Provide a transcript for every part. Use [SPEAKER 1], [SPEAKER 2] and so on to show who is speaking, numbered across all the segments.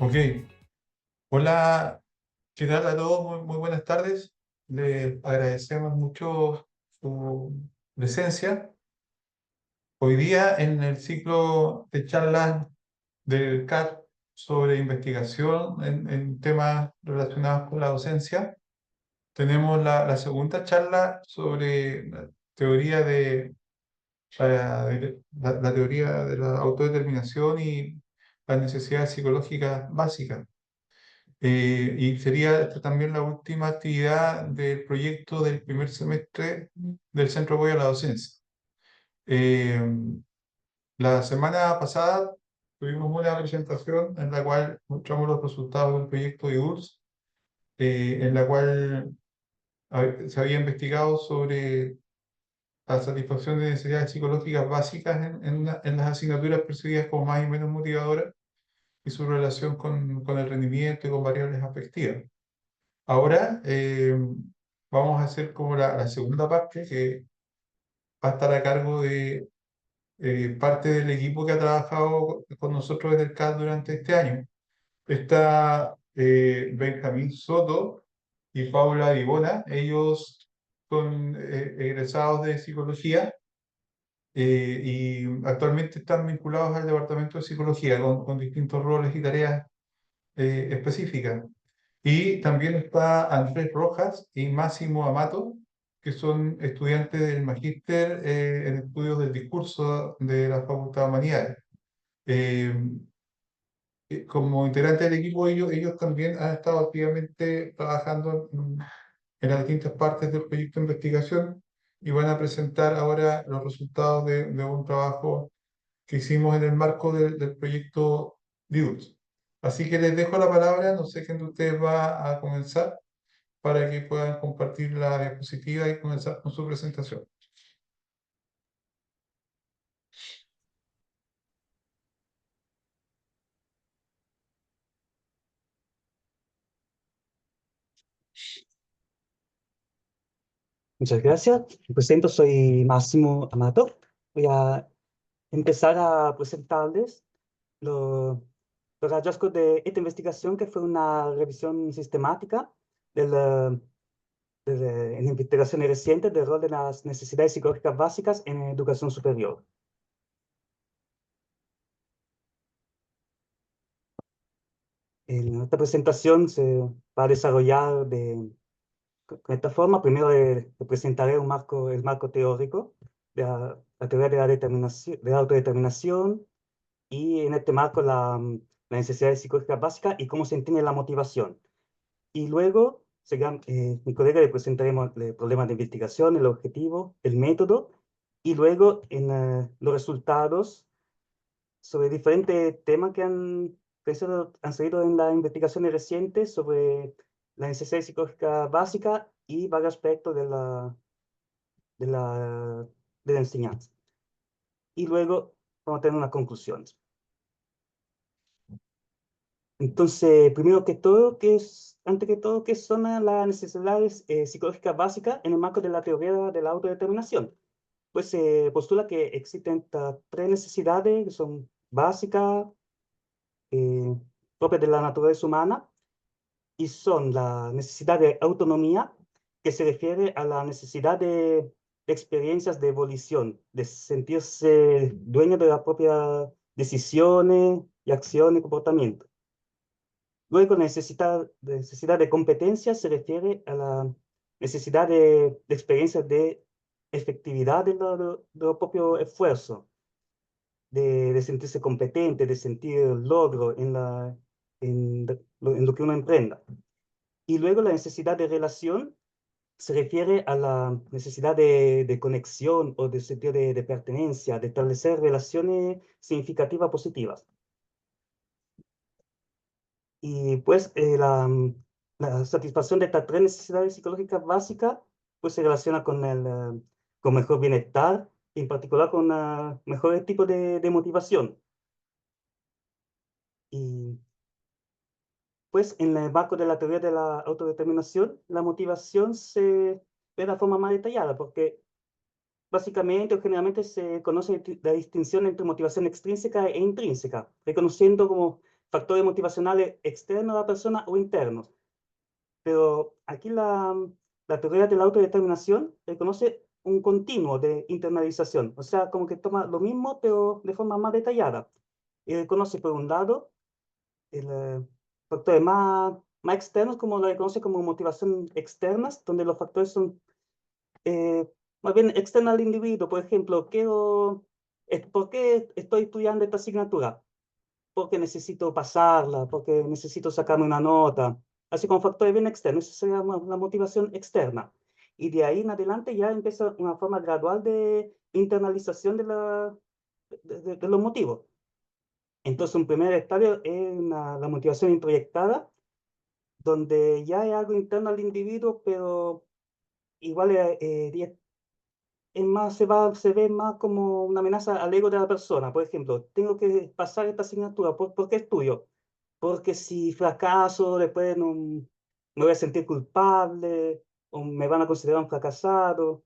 [SPEAKER 1] Ok, hola, ¿qué tal a todos? Muy buenas tardes. Les agradecemos mucho su presencia. Hoy día en el ciclo de charlas del CAT sobre investigación en temas relacionados con la docencia, tenemos la segunda charla sobre la teoría la teoría de la autodeterminación y las necesidades psicológicas básicas. Y sería esta también la última actividad del proyecto del primer semestre del Centro de Apoyo a la Docencia. Eh, la semana pasada tuvimos una presentación en la cual mostramos los resultados del proyecto IDULS, en la cual se había investigado sobre la satisfacción de necesidades psicológicas básicas en las asignaturas percibidas como más y menos motivadoras y su relación con el rendimiento y con variables afectivas. Ahora vamos a hacer como la segunda parte que va a estar a cargo de parte del equipo que ha trabajado con nosotros desde el CAD durante este año. Está Benjamín Soto y Paula Vivona. Ellos son egresados de psicología y actualmente están vinculados al departamento de psicología con distintos roles y tareas específicas. Y también está Andrés Rojas y Máximo Amato, que son estudiantes del magíster en estudios del discurso de la Facultad de Humanidades. Eh, Como integrantes del equipo, ellos también han estado activamente trabajando en las distintas partes del proyecto de investigación y van a presentar ahora los resultados de un trabajo que hicimos en el marco del proyecto DIUS. Así que les dejo la palabra, no sé quién de ustedes va a comenzar para que puedan compartir la diapositiva y comenzar con su presentación.
[SPEAKER 2] Muchas gracias. Me presento, soy Máximo Amato. Voy a empezar a presentarles los hallazgos de esta investigación, que fue una revisión sistemática en investigaciones recientes del rol de las necesidades psicológicas básicas en educación superior. En esta presentación se va a desarrollar con esta forma. Primero le presentaré el marco teórico de la teoría de la determinación, de la autodeterminación, y en este marco la necesidad psicológica básica y cómo se entiende la motivación. Y luego mi colega le presentaremos el problema de investigación, el objetivo, el método, y luego los resultados sobre diferentes temas han salido en las investigaciones recientes sobre la necesidad psicológica básica y varios aspectos de la, de la enseñanza. Y luego vamos a tener unas conclusiones. Entonces, primero que todo, antes que todo, ¿qué son las necesidades psicológicas básicas en el marco de la teoría de la autodeterminación? Pues se postula que existen estas tres necesidades que son básicas, eh, propias de la naturaleza humana, y son la necesidad de autonomía, que se refiere a la necesidad de experiencias de volición, de sentirse dueño de las propias decisiones y acciones y comportamientos. Luego, necesidad de competencia se refiere a la necesidad de experiencias de efectividad de lo propio esfuerzo, de sentirse competente, de sentir el logro en lo que uno emprenda. Y luego la necesidad de relación se refiere a la necesidad de conexión o de sentido de pertenencia, de establecer relaciones significativas positivas. Y pues la satisfacción de estas tres necesidades psicológicas básicas pues se relaciona con mejor bienestar, en particular con mejores tipos de motivación. Y pues en el marco de la teoría de la autodeterminación, la motivación se ve de la forma más detallada, porque básicamente o generalmente se conoce la distinción entre motivación extrínseca e intrínseca, reconociendo como factores motivacionales externos a la persona o internos. Pero aquí la teoría de la autodeterminación reconoce un continuo de internalización, o sea, como que toma lo mismo, pero de forma más detallada. Y reconoce, por un lado, el factores más externos, como lo reconoce como motivación externas, donde los factores son más bien externos al individuo. Por ejemplo, ¿por qué estoy estudiando esta asignatura? Porque necesito pasarla, porque necesito sacarme una nota, así como factores bien externos. Esa sería la motivación externa. Y de ahí en adelante ya empieza una forma gradual de internalización de los motivos. Entonces, un primer estadio es la motivación introyectada, donde ya es algo interno al individuo, pero igual se ve más como una amenaza al ego de la persona. Por ejemplo, tengo que pasar esta asignatura. ¿Por qué estudio? Porque si fracaso, después no, me voy a sentir culpable o me van a considerar un fracasado.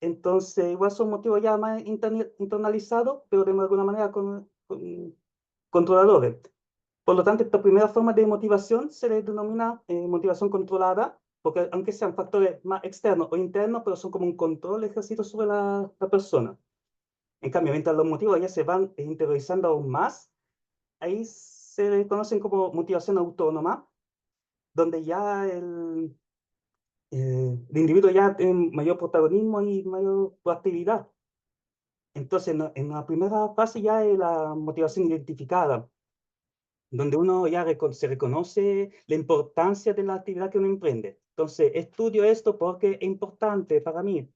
[SPEAKER 2] Entonces, igual son motivos ya más internalizados, pero de alguna manera controladores. Por lo tanto, esta primera forma de motivación se le denomina motivación controlada, porque aunque sean factores más externos o internos, pero son como un control ejercido sobre la persona. En cambio, mientras los motivos ya se van interiorizando aún más, ahí se le conocen como motivación autónoma, donde ya el individuo ya tiene mayor protagonismo y mayor proactividad. Entonces, en la primera fase ya es la motivación identificada, donde uno ya se reconoce la importancia de la actividad que uno emprende. Entonces, estudio esto porque es importante para mí,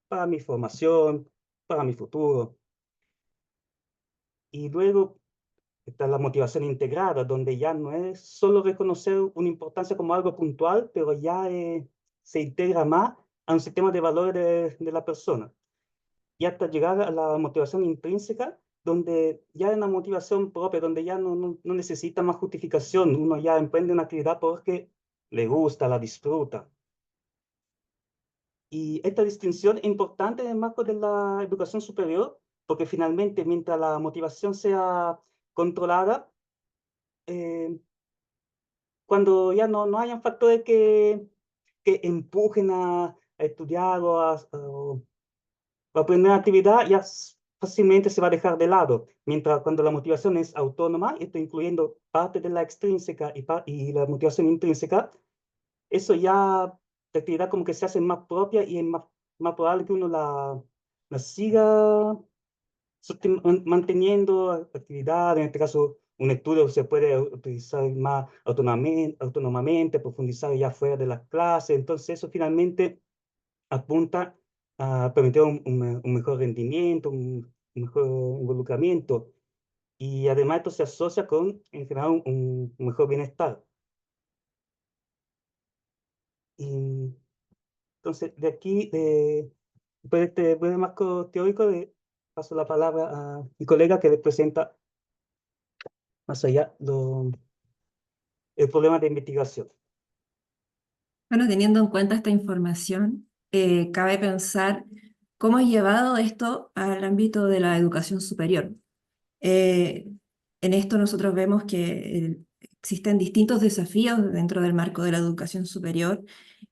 [SPEAKER 2] para mi formación, para mi futuro. Y luego está la motivación integrada, donde ya no es solo reconocer una importancia como algo puntual, pero ya se integra más a un sistema de valores de la persona. Y hasta llegar a la motivación intrínseca, donde ya es una motivación propia, donde ya no necesita más justificación, uno ya emprende una actividad porque le gusta, la disfruta. Y esta distinción es importante en el marco de la educación superior, porque finalmente, mientras la motivación sea controlada, eh, cuando ya no hayan factores que empujen a estudiar o aprender una actividad, ya fácilmente se va a dejar de lado. Mientras cuando la motivación es autónoma, esto incluyendo parte de la extrínseca y la motivación intrínseca, eso ya la actividad como que se hace más propia y es más probable que uno la siga manteniendo actividad. En este caso, un estudio se puede utilizar más autónomamente, profundizar ya fuera de las clases. Entonces, eso finalmente apunta a permitir un mejor rendimiento, un mejor involucramiento. Y además esto se asocia con, en general, un mejor bienestar. Y entonces, de aquí, después de este breve marco teórico, paso la palabra a mi colega que le presenta más allá el problema de investigación.
[SPEAKER 3] Bueno, teniendo en cuenta esta información, cabe pensar cómo es llevado esto al ámbito de la educación superior. Eh, en esto nosotros vemos que existen distintos desafíos dentro del marco de la educación superior,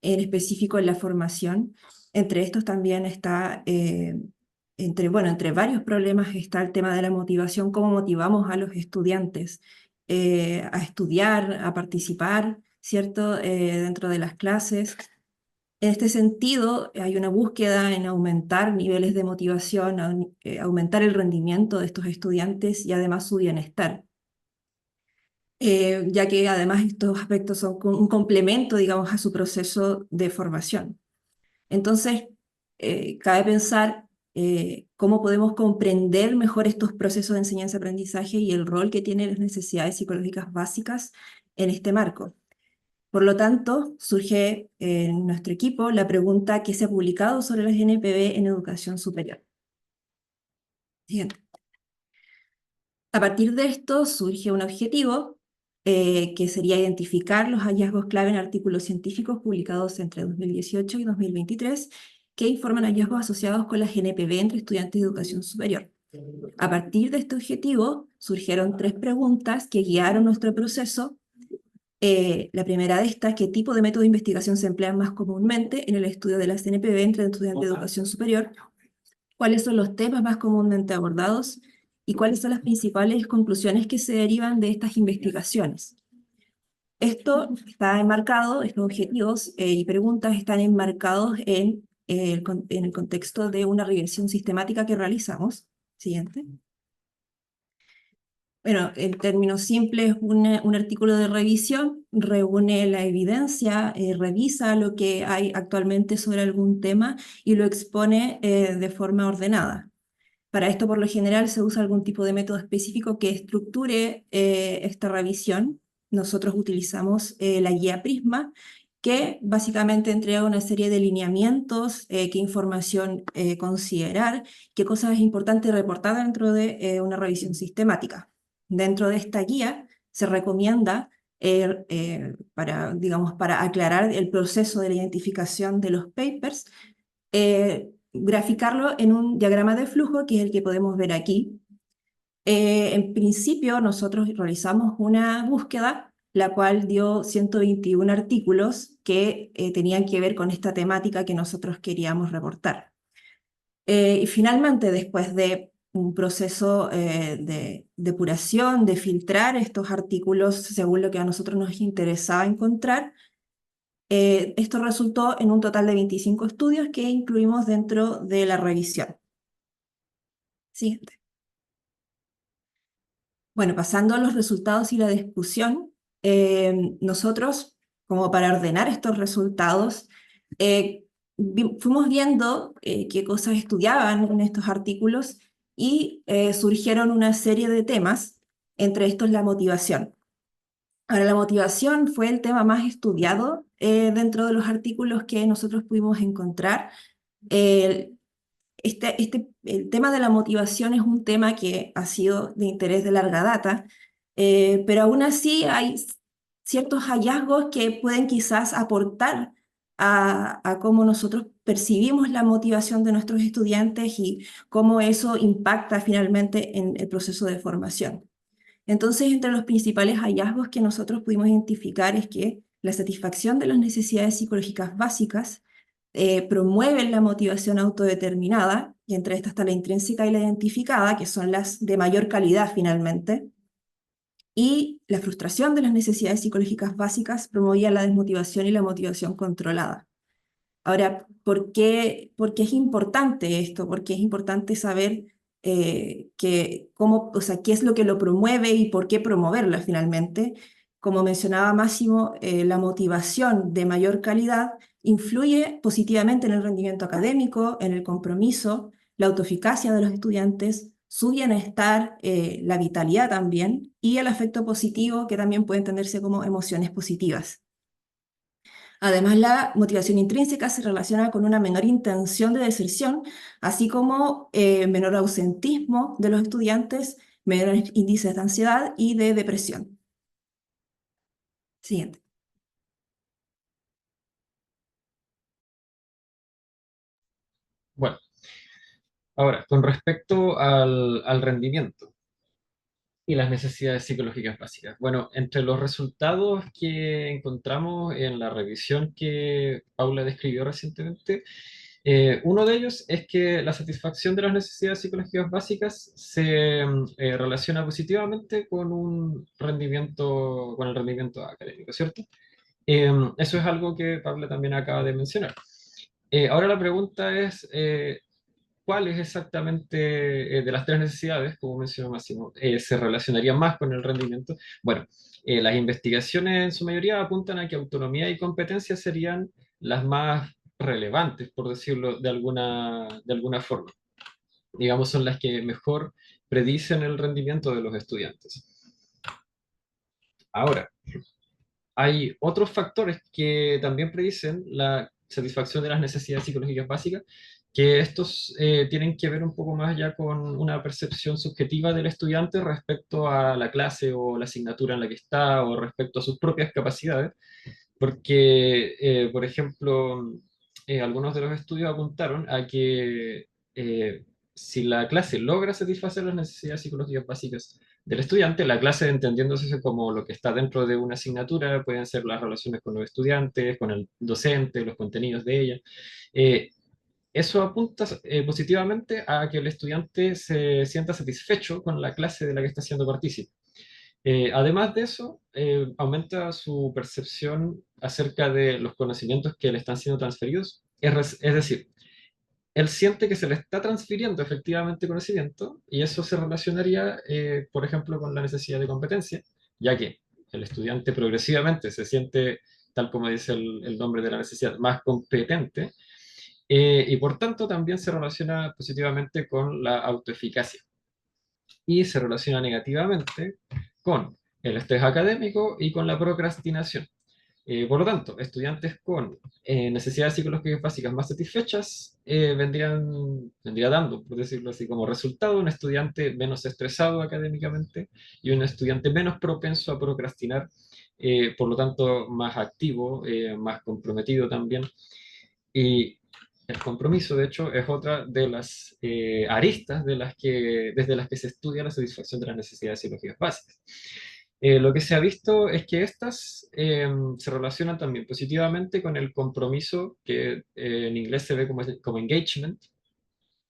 [SPEAKER 3] en específico en la formación. Entre estos también está, entre varios problemas está el tema de la motivación, cómo motivamos a los estudiantes a estudiar, a participar, ¿cierto? Dentro de las clases. En este sentido, hay una búsqueda en aumentar niveles de motivación, aumentar el rendimiento de estos estudiantes y además su bienestar, ya que además estos aspectos son un complemento, digamos, a su proceso de formación. Entonces, cabe pensar cómo podemos comprender mejor estos procesos de enseñanza-aprendizaje y el rol que tienen las necesidades psicológicas básicas en este marco. Por lo tanto, surge en nuestro equipo la pregunta que se ha publicado sobre las NPV en educación superior. Siguiente. A partir de esto surge un objetivo que sería identificar los hallazgos clave en artículos científicos publicados entre 2018 y 2023 que informan hallazgos asociados con las NPV entre estudiantes de educación superior. A partir de este objetivo surgieron 3 preguntas que guiaron nuestro proceso. La primera de estas, ¿qué tipo de método de investigación se emplean más comúnmente en el estudio de la CNPB entre estudiantes de educación superior? ¿Cuáles son los temas más comúnmente abordados? ¿Y cuáles son las principales conclusiones que se derivan de estas investigaciones? Esto está enmarcado, estos objetivos y preguntas están enmarcados en el contexto de una revisión sistemática que realizamos. Siguiente. Bueno, en términos simples, un artículo de revisión reúne la evidencia, revisa lo que hay actualmente sobre algún tema y lo expone de forma ordenada. Para esto, por lo general, se usa algún tipo de método específico que estructure esta revisión. Nosotros utilizamos la guía Prisma, que básicamente entrega una serie de lineamientos, qué información considerar, qué cosas es importante reportar dentro de una revisión sistemática. Dentro de esta guía se recomienda digamos, para aclarar el proceso de la identificación de los papers, graficarlo en un diagrama de flujo, que es el que podemos ver aquí. En principio, nosotros realizamos una búsqueda, la cual dio 121 artículos que tenían que ver con esta temática que nosotros queríamos reportar. Y finalmente, después de un proceso de depuración, de filtrar estos artículos según lo que a nosotros nos interesaba encontrar, esto resultó en un total de 25 estudios que incluimos dentro de la revisión. Siguiente. Bueno, pasando a los resultados y la discusión, nosotros, como para ordenar estos resultados, fuimos viendo qué cosas estudiaban en estos artículos y surgieron una serie de temas, entre estos la motivación. Ahora, la motivación fue el tema más estudiado dentro de los artículos que nosotros pudimos encontrar. El el tema de la motivación es un tema que ha sido de interés de larga data, pero aún así hay ciertos hallazgos que pueden quizás aportar a cómo nosotros percibimos la motivación de nuestros estudiantes y cómo eso impacta finalmente en el proceso de formación. Entonces, entre los principales hallazgos que nosotros pudimos identificar es que la satisfacción de las necesidades psicológicas básicas promueve la motivación autodeterminada, y entre estas está la intrínseca y la identificada, que son las de mayor calidad finalmente, y la frustración de las necesidades psicológicas básicas promovía la desmotivación y la motivación controlada. Ahora, ¿por qué es importante esto? Porque es importante saber o sea, qué es lo que lo promueve y por qué promoverla finalmente. Como mencionaba Máximo, la motivación de mayor calidad influye positivamente en el rendimiento académico, en el compromiso, la autoeficacia de los estudiantes, su bienestar, la vitalidad también, y el afecto positivo, que también puede entenderse como emociones positivas. Además, la motivación intrínseca se relaciona con una menor intención de deserción, así como menor ausentismo de los estudiantes, menores índices de ansiedad y de depresión. Siguiente.
[SPEAKER 4] Bueno, ahora, con respecto al rendimiento y las necesidades psicológicas básicas. Bueno, entre los resultados que encontramos en la revisión que Paula describió recientemente, uno de ellos es que la satisfacción de las necesidades psicológicas básicas se relaciona positivamente con con el rendimiento académico, ¿cierto? Eso es algo que Paula también acaba de mencionar. Ahora la pregunta es, ¿cuál es exactamente de las 3 necesidades, como mencionó Máximo, se relacionaría más con el rendimiento? Bueno, las investigaciones en su mayoría apuntan a que autonomía y competencia serían las más relevantes, por decirlo de alguna forma. Digamos, son las que mejor predicen el rendimiento de los estudiantes. Ahora, hay otros factores que también predicen la satisfacción de las necesidades psicológicas básicas, que estos tienen que ver un poco más ya con una percepción subjetiva del estudiante respecto a la clase o la asignatura en la que está o respecto a sus propias capacidades, porque, por ejemplo, algunos de los estudios apuntaron a que si la clase logra satisfacer las necesidades psicológicas básicas del estudiante, la clase entendiéndose como lo que está dentro de una asignatura, pueden ser las relaciones con los estudiantes, con el docente, los contenidos de ella. Eso apunta positivamente a que el estudiante se sienta satisfecho con la clase de la que está siendo partícipe. Además de eso, aumenta su percepción acerca de los conocimientos que le están siendo transferidos. Es decir, él siente que se le está transfiriendo efectivamente conocimiento y eso se relacionaría, por ejemplo, con la necesidad de competencia, ya que el estudiante progresivamente se siente, tal como dice el nombre de la necesidad, más competente, y por tanto también se relaciona positivamente con la autoeficacia y se relaciona negativamente con el estrés académico y con la procrastinación. Por lo tanto, estudiantes con necesidades psicológicas básicas más satisfechas vendría dando, por decirlo así, como resultado un estudiante menos estresado académicamente y un estudiante menos propenso a procrastinar, por lo tanto más activo, más comprometido también. Y el compromiso, de hecho, es otra de las aristas desde las que se estudia la satisfacción de las necesidades psicológicas básicas. Lo que se ha visto es que estas se relacionan también positivamente con el compromiso que en inglés se ve como engagement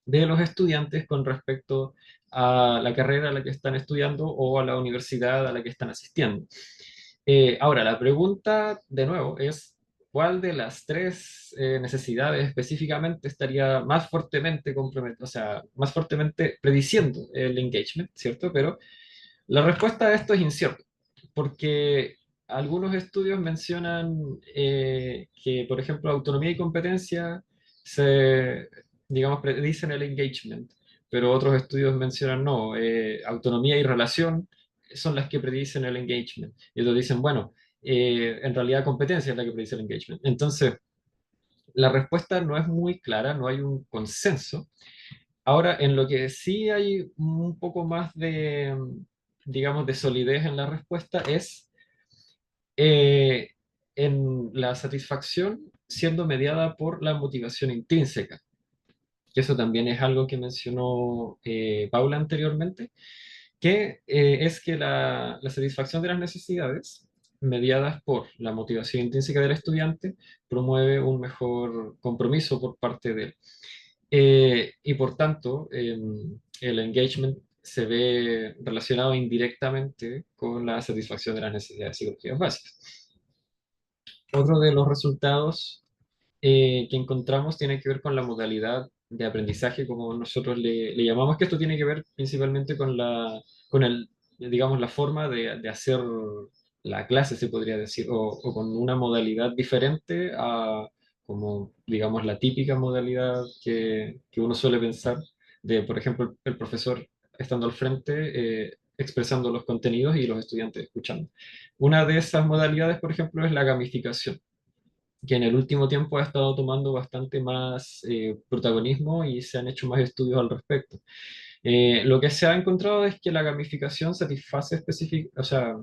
[SPEAKER 4] de los estudiantes con respecto a la carrera a la que están estudiando o a la universidad a la que están asistiendo. Ahora, la pregunta de nuevo es, ¿cuál de las tres necesidades específicamente estaría más fuertemente o sea, más fuertemente prediciendo el engagement, ¿cierto? Pero la respuesta a esto es incierta, porque algunos estudios mencionan que, por ejemplo, autonomía y competencia se, digamos, predicen el engagement, pero otros estudios mencionan no, autonomía y relación son las que predicen el engagement. Y otros dicen, bueno, en realidad competencia es la que predice el engagement. Entonces, la respuesta no es muy clara, no hay un consenso. Ahora, en lo que sí hay un poco más de, digamos, de solidez en la respuesta es eh, en la satisfacción siendo mediada por la motivación intrínseca, que eso también es algo que mencionó Paula anteriormente, que es que la satisfacción de las necesidades mediadas por la motivación intrínseca del estudiante promueve un mejor compromiso por parte de él. Y por tanto, el engagement se ve relacionado indirectamente con la satisfacción de las necesidades psicológicas básicas. Otro de los resultados que encontramos tiene que ver con la modalidad de aprendizaje, como nosotros le llamamos, que esto tiene que ver principalmente con digamos, la forma de hacer la clase, se podría decir, o con una modalidad diferente a, como, digamos, la típica modalidad que uno suele pensar de, por ejemplo, el profesor estando al frente, expresando los contenidos y los estudiantes escuchando. Una de esas modalidades, por ejemplo, es la gamificación, que en el último tiempo ha estado tomando bastante más protagonismo y se han hecho más estudios al respecto. Lo que se ha encontrado es que la gamificación o sea,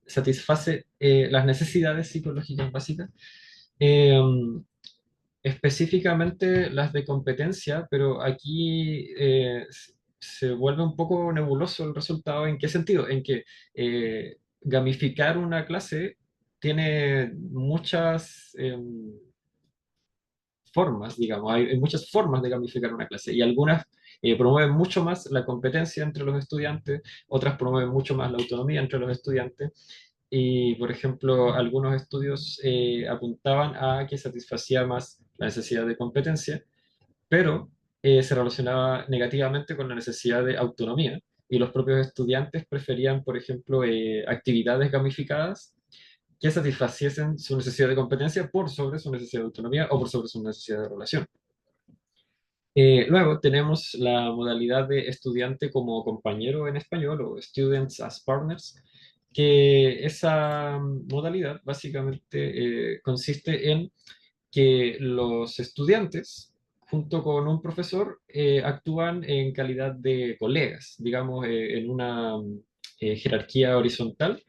[SPEAKER 4] satisface las necesidades psicológicas básicas, eh, específicamente las de competencia, pero aquí se vuelve un poco nebuloso el resultado. ¿En qué sentido? En que gamificar una clase tiene muchas formas, digamos, hay muchas formas de gamificar una clase y algunas promueven mucho más la competencia entre los estudiantes, otras promueven mucho más la autonomía entre los estudiantes y, por ejemplo, algunos estudios apuntaban a que satisfacía más la necesidad de competencia, pero se relacionaba negativamente con la necesidad de autonomía y los propios estudiantes preferían, por ejemplo, actividades gamificadas que satisfaciesen su necesidad de competencia por sobre su necesidad de autonomía o por sobre su necesidad de relación. Luego tenemos la modalidad de estudiante como compañero en español o students as partners, que esa modalidad básicamente consiste en que los estudiantes, junto con un profesor, actúan en calidad de colegas, digamos, en una jerarquía horizontal,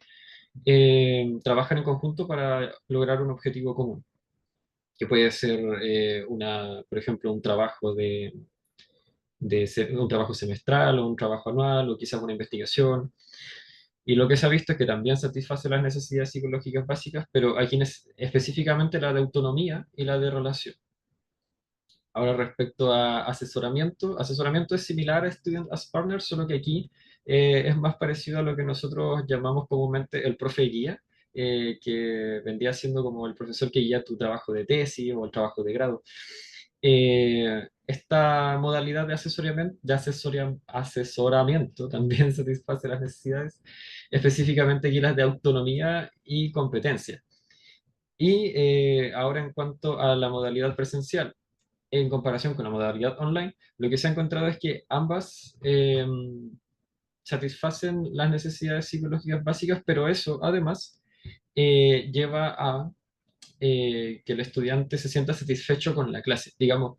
[SPEAKER 4] trabajan en conjunto para lograr un objetivo común, que puede ser por ejemplo, un trabajo un trabajo semestral o un trabajo anual o quizás una investigación. Y lo que se ha visto es que también satisface las necesidades psicológicas básicas, pero hay quienes específicamente la de autonomía y la de relación. Ahora respecto a asesoramiento, asesoramiento es similar a Student as Partner, solo que aquí es más parecido a lo que nosotros llamamos comúnmente el profe guía, que vendría siendo como el profesor que guía tu trabajo de tesis o el trabajo de grado. Esta modalidad de asesoramiento también satisface las necesidades, específicamente aquí las de autonomía y competencia. Y ahora en cuanto a la modalidad presencial, en comparación con la modalidad online, lo que se ha encontrado es que ambas satisfacen las necesidades psicológicas básicas, pero eso además lleva a que el estudiante se sienta satisfecho con la clase. Digamos,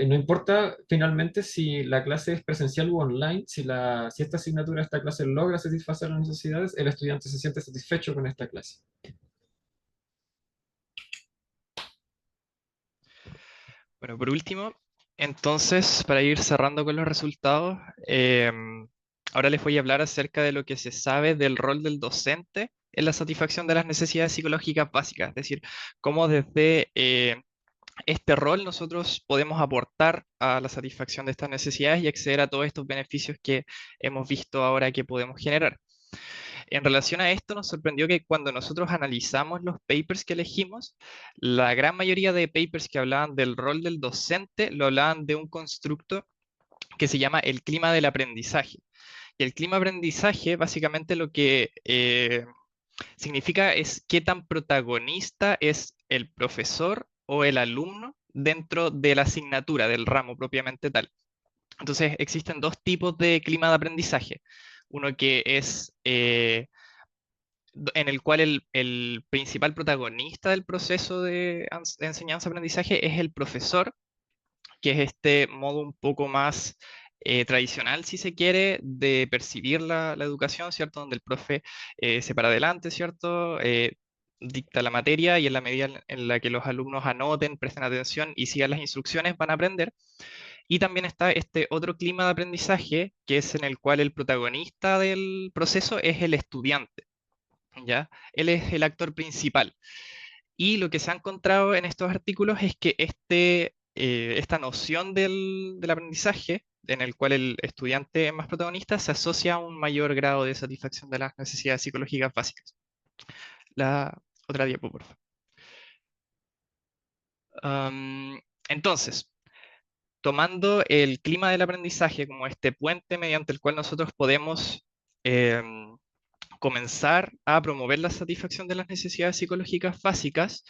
[SPEAKER 4] no importa finalmente si la clase es presencial u online, si esta asignatura, esta clase logra satisfacer las necesidades, el estudiante se siente satisfecho con esta clase.
[SPEAKER 5] Bueno, por último, entonces, para ir cerrando con los resultados, ahora les voy a hablar acerca de lo que se sabe del rol del docente en la satisfacción de las necesidades psicológicas básicas, es decir, cómo desde este rol nosotros podemos aportar a la satisfacción de estas necesidades y acceder a todos estos beneficios que hemos visto ahora que podemos generar. En relación a esto, nos sorprendió que cuando nosotros analizamos los papers que elegimos, la gran mayoría de papers que hablaban del rol del docente lo hablaban de un constructo que se llama el clima del aprendizaje. Y el clima de aprendizaje básicamente lo que significa es qué tan protagonista es el profesor o el alumno dentro de la asignatura, del ramo propiamente tal. Entonces existen dos tipos de clima de aprendizaje. Uno que es en el cual el principal protagonista del proceso de enseñanza-aprendizaje es el profesor, que es este modo un poco más tradicional, si se quiere, de percibir la educación, ¿cierto? Donde el profe se para adelante, ¿cierto? Dicta la materia y en la medida en la que los alumnos anoten, presten atención y sigan las instrucciones, van a aprender. Y también está este otro clima de aprendizaje, que es en el cual el protagonista del proceso es el estudiante, ¿ya? Él es el actor principal. Y lo que se ha encontrado en estos artículos es que esta noción del aprendizaje, en el cual el estudiante es más protagonista, se asocia a un mayor grado de satisfacción de las necesidades psicológicas básicas. La otra diapo, por favor. Entonces, tomando el clima del aprendizaje como este puente mediante el cual nosotros podemos comenzar a promover la satisfacción de las necesidades psicológicas básicas,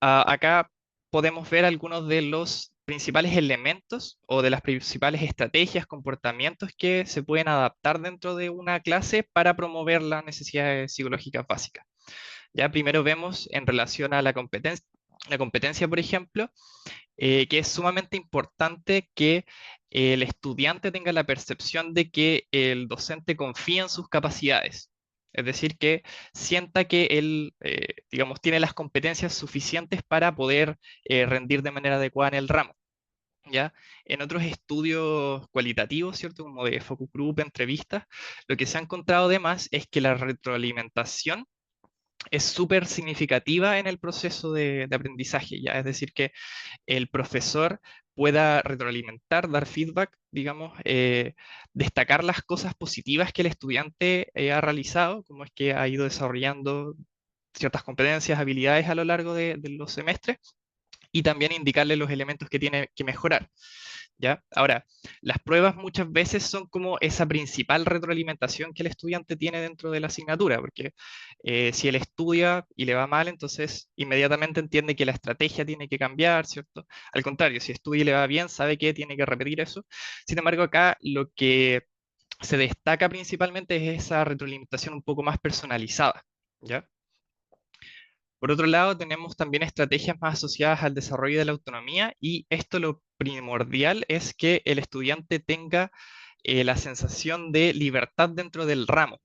[SPEAKER 5] acá podemos ver algunos de los principales elementos o de las principales estrategias, comportamientos que se pueden adaptar dentro de una clase para promover las necesidades psicológicas básicas. Ya primero vemos en relación a la competencia, por ejemplo, que es sumamente importante que el estudiante tenga la percepción de que el docente confía en sus capacidades. Es decir, que sienta que él, digamos, tiene las competencias suficientes para poder rendir de manera adecuada en el ramo. ¿Ya? En otros estudios cualitativos, ¿cierto? Como de focus group, entrevistas, lo que se ha encontrado además es que la retroalimentación es súper significativa en el proceso de aprendizaje, ¿ya? Es decir, que el profesor pueda retroalimentar, dar feedback, digamos, destacar las cosas positivas que el estudiante ha realizado, como es que ha ido desarrollando ciertas competencias, habilidades a lo largo de los semestres, y también indicarle los elementos que tiene que mejorar. ¿Ya? Ahora, las pruebas muchas veces son como esa principal retroalimentación que el estudiante tiene dentro de la asignatura, porque si él estudia y le va mal, entonces inmediatamente entiende que la estrategia tiene que cambiar, ¿cierto? Al contrario, si estudia y le va bien, sabe que tiene que repetir eso. Sin embargo, acá lo que se destaca principalmente es esa retroalimentación un poco más personalizada, ¿ya? Por otro lado, tenemos también estrategias más asociadas al desarrollo de la autonomía y esto lo primordial es que el estudiante tenga la sensación de libertad dentro del ramo,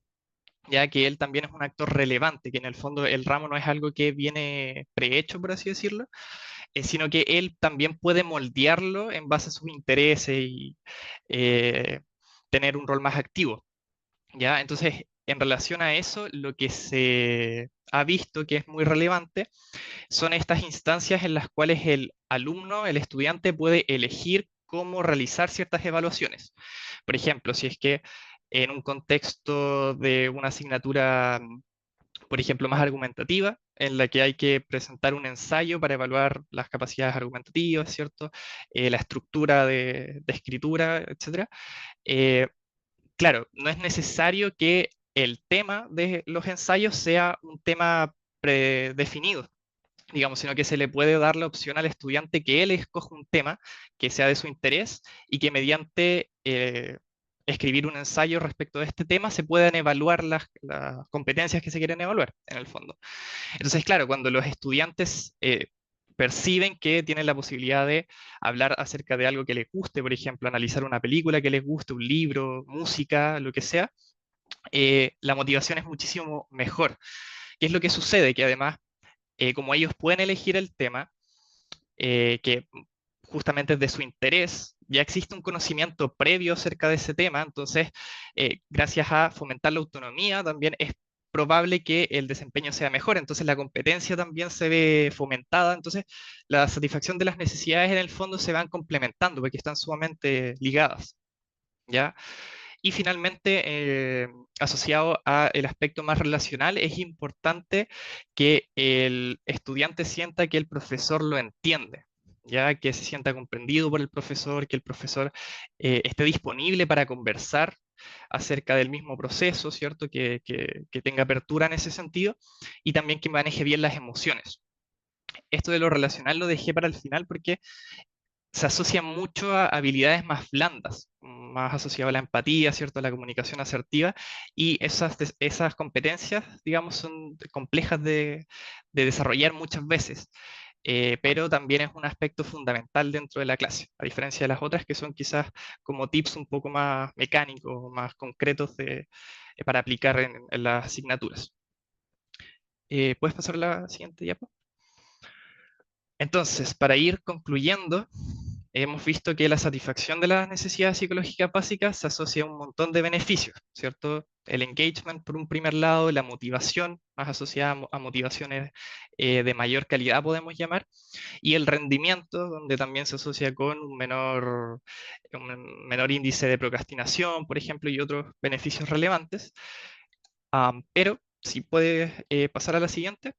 [SPEAKER 5] ya que él también es un actor relevante, que en el fondo el ramo no es algo que viene prehecho, por así decirlo. sino que él también puede moldearlo en base a sus intereses y eh, tener un rol más activo. ¿Ya? Entonces, en relación a eso, lo que se ha visto que es muy relevante son estas instancias en las cuales el alumno, el estudiante, puede elegir cómo realizar ciertas evaluaciones. Por ejemplo, si es que en un contexto de una asignatura, por ejemplo, más argumentativa, en la que hay que presentar un ensayo para evaluar las capacidades argumentativas, ¿cierto? La estructura de escritura, etcétera. eh, claro, no es necesario que el tema de los ensayos sea un tema predefinido, digamos, sino que se le puede dar la opción al estudiante que él escoja un tema que sea de su interés y que mediante escribir un ensayo respecto de este tema se puedan evaluar las competencias que se quieren evaluar, en el fondo. Entonces, claro, cuando los estudiantes perciben que tienen la posibilidad de hablar acerca de algo que les guste, por ejemplo, analizar una película que les guste, un libro, música, lo que sea, la motivación es muchísimo mejor. ¿Qué es lo que sucede? Que además, como ellos pueden elegir el tema, que justamente es de su interés, ya existe un conocimiento previo acerca de ese tema, entonces, gracias a fomentar la autonomía, también es probable que el desempeño sea mejor, entonces la competencia también se ve fomentada, entonces la satisfacción de las necesidades en el fondo se van complementando porque están sumamente ligadas, ¿ya? Y finalmente, asociado al aspecto más relacional, es importante que el estudiante sienta que el profesor lo entiende, ya que se sienta comprendido por el profesor, que el profesor esté disponible para conversar acerca del mismo proceso, ¿cierto? Que tenga apertura en ese sentido y también que maneje bien las emociones. Esto de lo relacional lo dejé para el final porque se asocia mucho a habilidades más blandas, más asociado a la empatía, ¿cierto? A la comunicación asertiva, y esas competencias, digamos, son complejas de desarrollar muchas veces, pero también es un aspecto fundamental dentro de la clase, a diferencia de las otras que son quizás como tips un poco más mecánicos, más concretos para aplicar en las asignaturas. ¿Puedes pasar a la siguiente diapo? Entonces, para ir concluyendo, hemos visto que la satisfacción de las necesidades psicológicas básicas se asocia a un montón de beneficios, ¿cierto? El engagement por un primer lado, la motivación, más asociada a motivaciones de mayor calidad, podemos llamar, y el rendimiento, donde también se asocia con un menor índice de procrastinación, por ejemplo, y otros beneficios relevantes. Pero, si puedes pasar a la siguiente,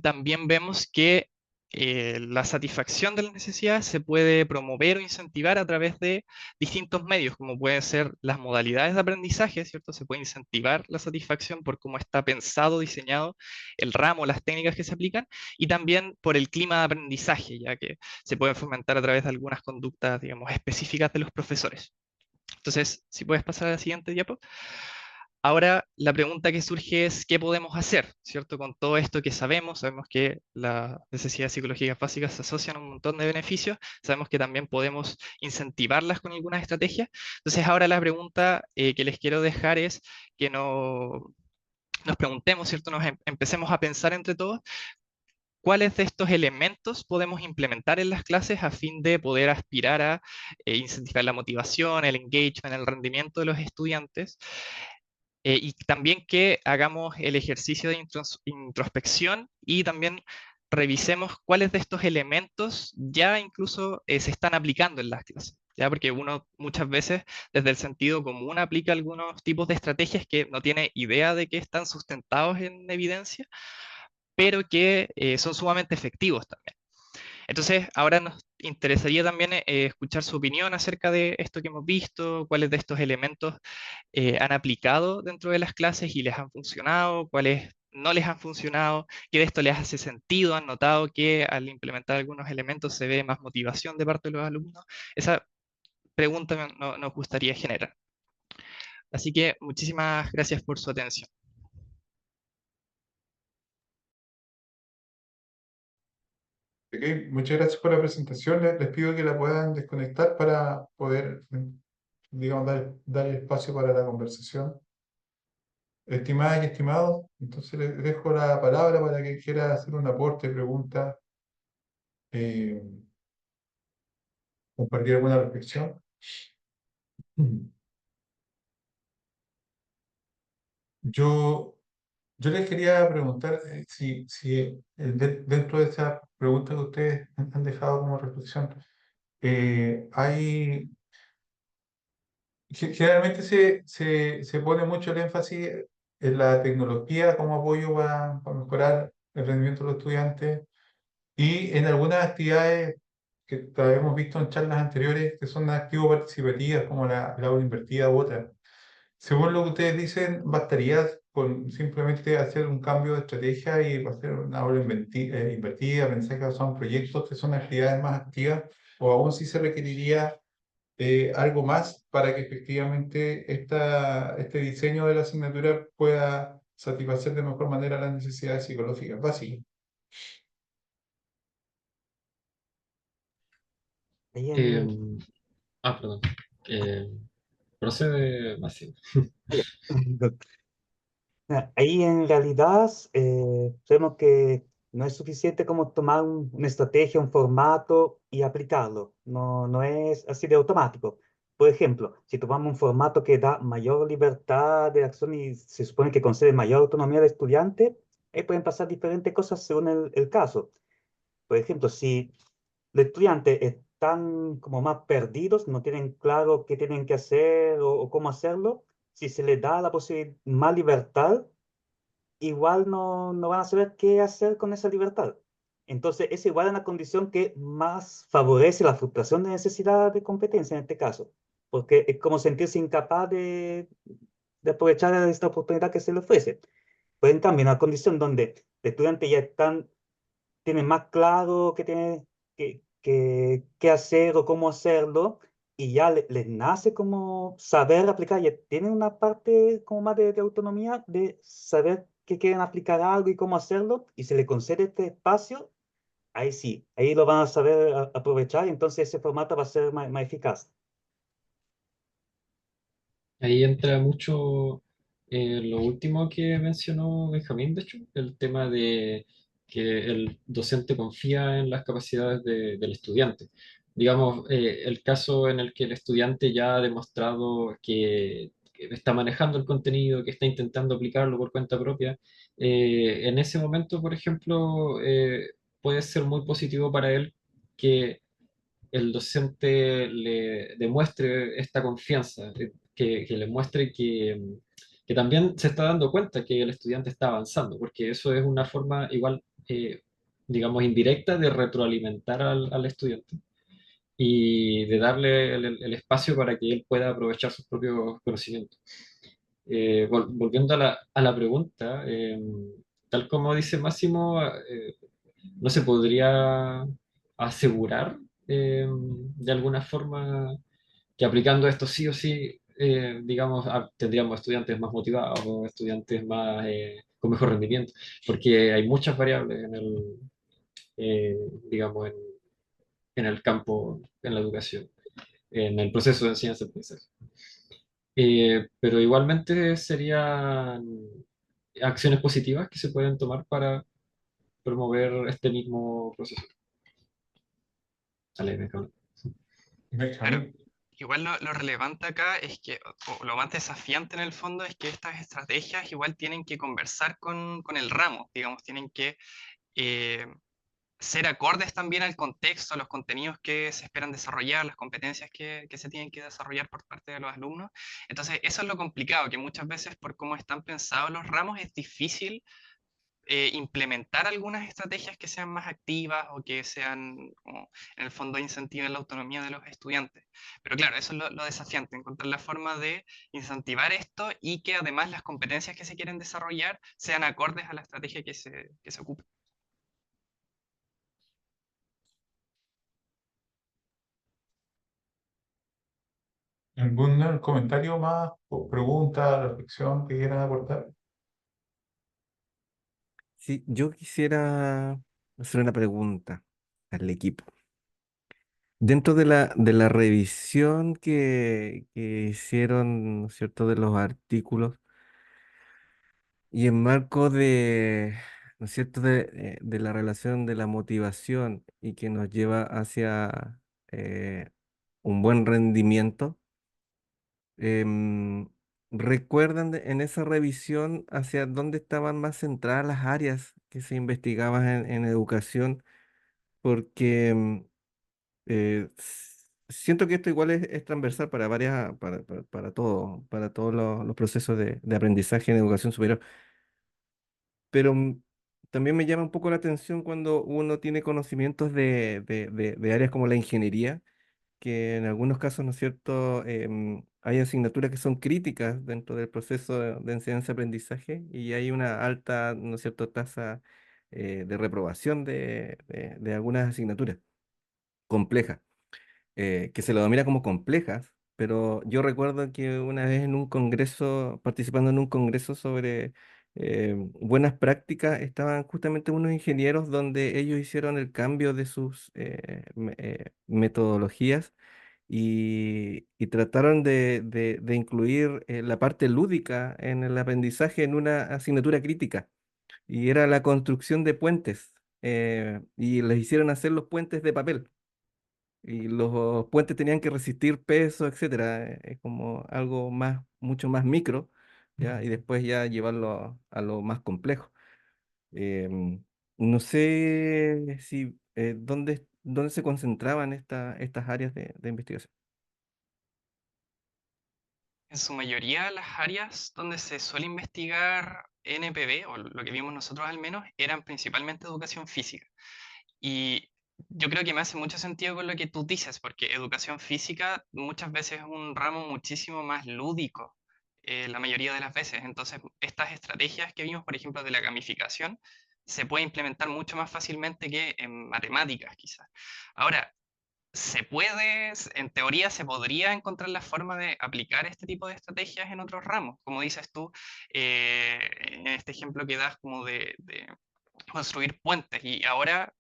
[SPEAKER 5] también vemos que la satisfacción de las necesidades se puede promover o incentivar a través de distintos medios, como pueden ser las modalidades de aprendizaje, ¿cierto? Se puede incentivar la satisfacción por cómo está pensado, diseñado el ramo, las técnicas que se aplican, y también por el clima de aprendizaje, ya que se puede fomentar a través de algunas conductas, digamos, específicas de los profesores. Entonces, si puedes pasar a la siguiente diapo. Ahora la pregunta que surge es, ¿qué podemos hacer? ¿Cierto? Con todo esto que sabemos que las necesidades psicológicas básicas se asocian a un montón de beneficios, sabemos que también podemos incentivarlas con algunas estrategias. Entonces ahora la pregunta que les quiero dejar es que nos preguntemos, ¿cierto? Empecemos a pensar entre todos. ¿Cuáles de estos elementos podemos implementar en las clases a fin de poder aspirar a incentivar la motivación, el engagement, el rendimiento de los estudiantes? Y también que hagamos el ejercicio de introspección y también revisemos cuáles de estos elementos ya incluso se están aplicando en las clases. ¿Ya? Porque uno muchas veces desde el sentido común aplica algunos tipos de estrategias que no tiene idea de que están sustentados en evidencia, pero que son sumamente efectivos también. Entonces, ahora nos interesaría también escuchar su opinión acerca de esto que hemos visto, cuáles de estos elementos han aplicado dentro de las clases y les han funcionado, cuáles no les han funcionado, qué de esto les hace sentido, han notado que al implementar algunos elementos se ve más motivación de parte de los alumnos. Esa pregunta nos gustaría generar. Así que muchísimas gracias por su atención.
[SPEAKER 1] Ok, muchas gracias por la presentación. Les pido que la puedan desconectar para poder, digamos, dar espacio para la conversación. Estimadas y estimados, entonces les dejo la palabra para que quiera hacer un aporte, pregunta. eh, compartir alguna reflexión. Yo, yo les quería preguntar dentro de esa pregunta que ustedes han dejado como reflexión, hay generalmente se pone mucho el énfasis en la tecnología como apoyo para mejorar el rendimiento de los estudiantes y en algunas actividades que hemos visto en charlas anteriores que son activo participativas como la aula invertida u otras. Según lo que ustedes dicen, bastaría con simplemente hacer un cambio de estrategia y hacer una aula invertida, pensar que son proyectos que son actividades más activas, o aún si se requeriría algo más para que efectivamente este diseño de la asignatura pueda satisfacer de mejor manera las necesidades psicológicas básicas.
[SPEAKER 2] Ahí
[SPEAKER 4] Eh,
[SPEAKER 2] en,
[SPEAKER 4] perdón. Eh, procede, Máximo.
[SPEAKER 2] ah, ya. Ahí en realidad vemos que no es suficiente como tomar una estrategia, un formato y aplicarlo. No, no es así de automático. Por ejemplo, si tomamos un formato que da mayor libertad de acción y se supone que concede mayor autonomía al estudiante, ahí pueden pasar diferentes cosas según el caso. Por ejemplo, si los estudiantes están como más perdidos, no tienen claro qué tienen que hacer o cómo hacerlo, si se les da la posibilidad, más libertad, igual no van a saber qué hacer con esa libertad. Entonces, es igual una condición que más favorece la frustración de necesidad de competencia en este caso, porque es como sentirse incapaz de aprovechar esta oportunidad que se le ofrece. Pues en cambio, una condición donde los estudiantes ya tienen más claro qué tienen que hacer o cómo hacerlo, y ya les nace como saber aplicar, ya tienen una parte como más de autonomía de saber que quieren aplicar algo y cómo hacerlo, y se les concede este espacio, ahí sí, ahí lo van a saber aprovechar, y entonces ese formato va a ser más eficaz.
[SPEAKER 4] Ahí entra mucho lo último que mencionó Benjamín, de hecho, el tema de que el docente confía en las capacidades del estudiante. Digamos, el caso en el que el estudiante ya ha demostrado que está manejando el contenido, que está intentando aplicarlo por cuenta propia, en ese momento, por ejemplo, puede ser muy positivo para él que el docente le demuestre esta confianza, que le muestre que también se está dando cuenta que el estudiante está avanzando, porque eso es una forma igual, digamos, indirecta de retroalimentar al estudiante y de darle el espacio para que él pueda aprovechar sus propios conocimientos. Volviendo a la pregunta, tal como dice Máximo, no se podría asegurar de alguna forma que aplicando esto sí o sí, digamos, tendríamos estudiantes más motivados o estudiantes más, con mejor rendimiento, porque hay muchas variables eh, digamos, en el campo, en la educación, en el proceso de enseñanza-aprendizaje. Pero igualmente serían acciones positivas que se pueden tomar para promover este mismo proceso. Dale, Benjamín.
[SPEAKER 5] Claro,
[SPEAKER 1] Benjamín.
[SPEAKER 5] igual lo relevante acá es que, o lo más desafiante en el fondo es que estas estrategias igual tienen que conversar con el ramo, digamos, tienen que eh, ser acordes también al contexto, a los contenidos que se esperan desarrollar, las competencias que se tienen que desarrollar por parte de los alumnos. Entonces, eso es lo complicado, que muchas veces por cómo están pensados los ramos es difícil implementar algunas estrategias que sean más activas o que sean, como, en el fondo, incentiven la autonomía de los estudiantes. Pero claro, eso es lo desafiante, encontrar la forma de incentivar esto y que además las competencias que se quieren desarrollar sean acordes a la estrategia que se ocupe.
[SPEAKER 1] ¿Algún comentario más o pregunta, reflexión que quieran aportar?
[SPEAKER 6] Sí, yo quisiera hacer una pregunta al equipo. Dentro de la revisión que hicieron, ¿no es cierto?, de los artículos y en marco de, ¿no es cierto?, de la relación de la motivación y que nos lleva hacia un buen rendimiento. em, ¿Recuerdan en esa revisión hacia dónde estaban más centradas las áreas que se investigaban en educación? Porque siento que esto igual es transversal para varias, para todos los procesos de aprendizaje en educación superior. Pero también me llama un poco la atención cuando uno tiene conocimientos de áreas como la ingeniería, que en algunos casos, ¿no es cierto?, hay asignaturas que son críticas dentro del proceso de enseñanza-aprendizaje y hay una alta, ¿no es cierto?, tasa de reprobación de algunas asignaturas complejas, que se lo denomina como complejas, pero yo recuerdo que una vez en un congreso, participando en un congreso sobre buenas prácticas, estaban justamente unos ingenieros donde ellos hicieron el cambio de sus metodologías y trataron de incluir la parte lúdica en el aprendizaje en una asignatura crítica, y era la construcción de puentes, y les hicieron hacer los puentes de papel. Y los puentes tenían que resistir peso, etcétera. Es como algo más, mucho más micro, ¿ya? Y después ya llevarlo a lo más complejo. Em, no sé si dónde se concentraban estas áreas de investigación.
[SPEAKER 5] En su mayoría, las áreas donde se suele investigar NPV, o lo que vimos nosotros al menos, eran principalmente educación física. Y yo creo que me hace mucho sentido con lo que tú dices, porque educación física muchas veces es un ramo muchísimo más lúdico, la mayoría de las veces. Entonces, estas estrategias que vimos, por ejemplo, de la gamificación, se puede implementar mucho más fácilmente que en matemáticas, quizás. Ahora, en teoría se podría encontrar la forma de aplicar este tipo de estrategias en otros ramos, como dices tú, en este ejemplo que das como de construir puentes. Y ahora,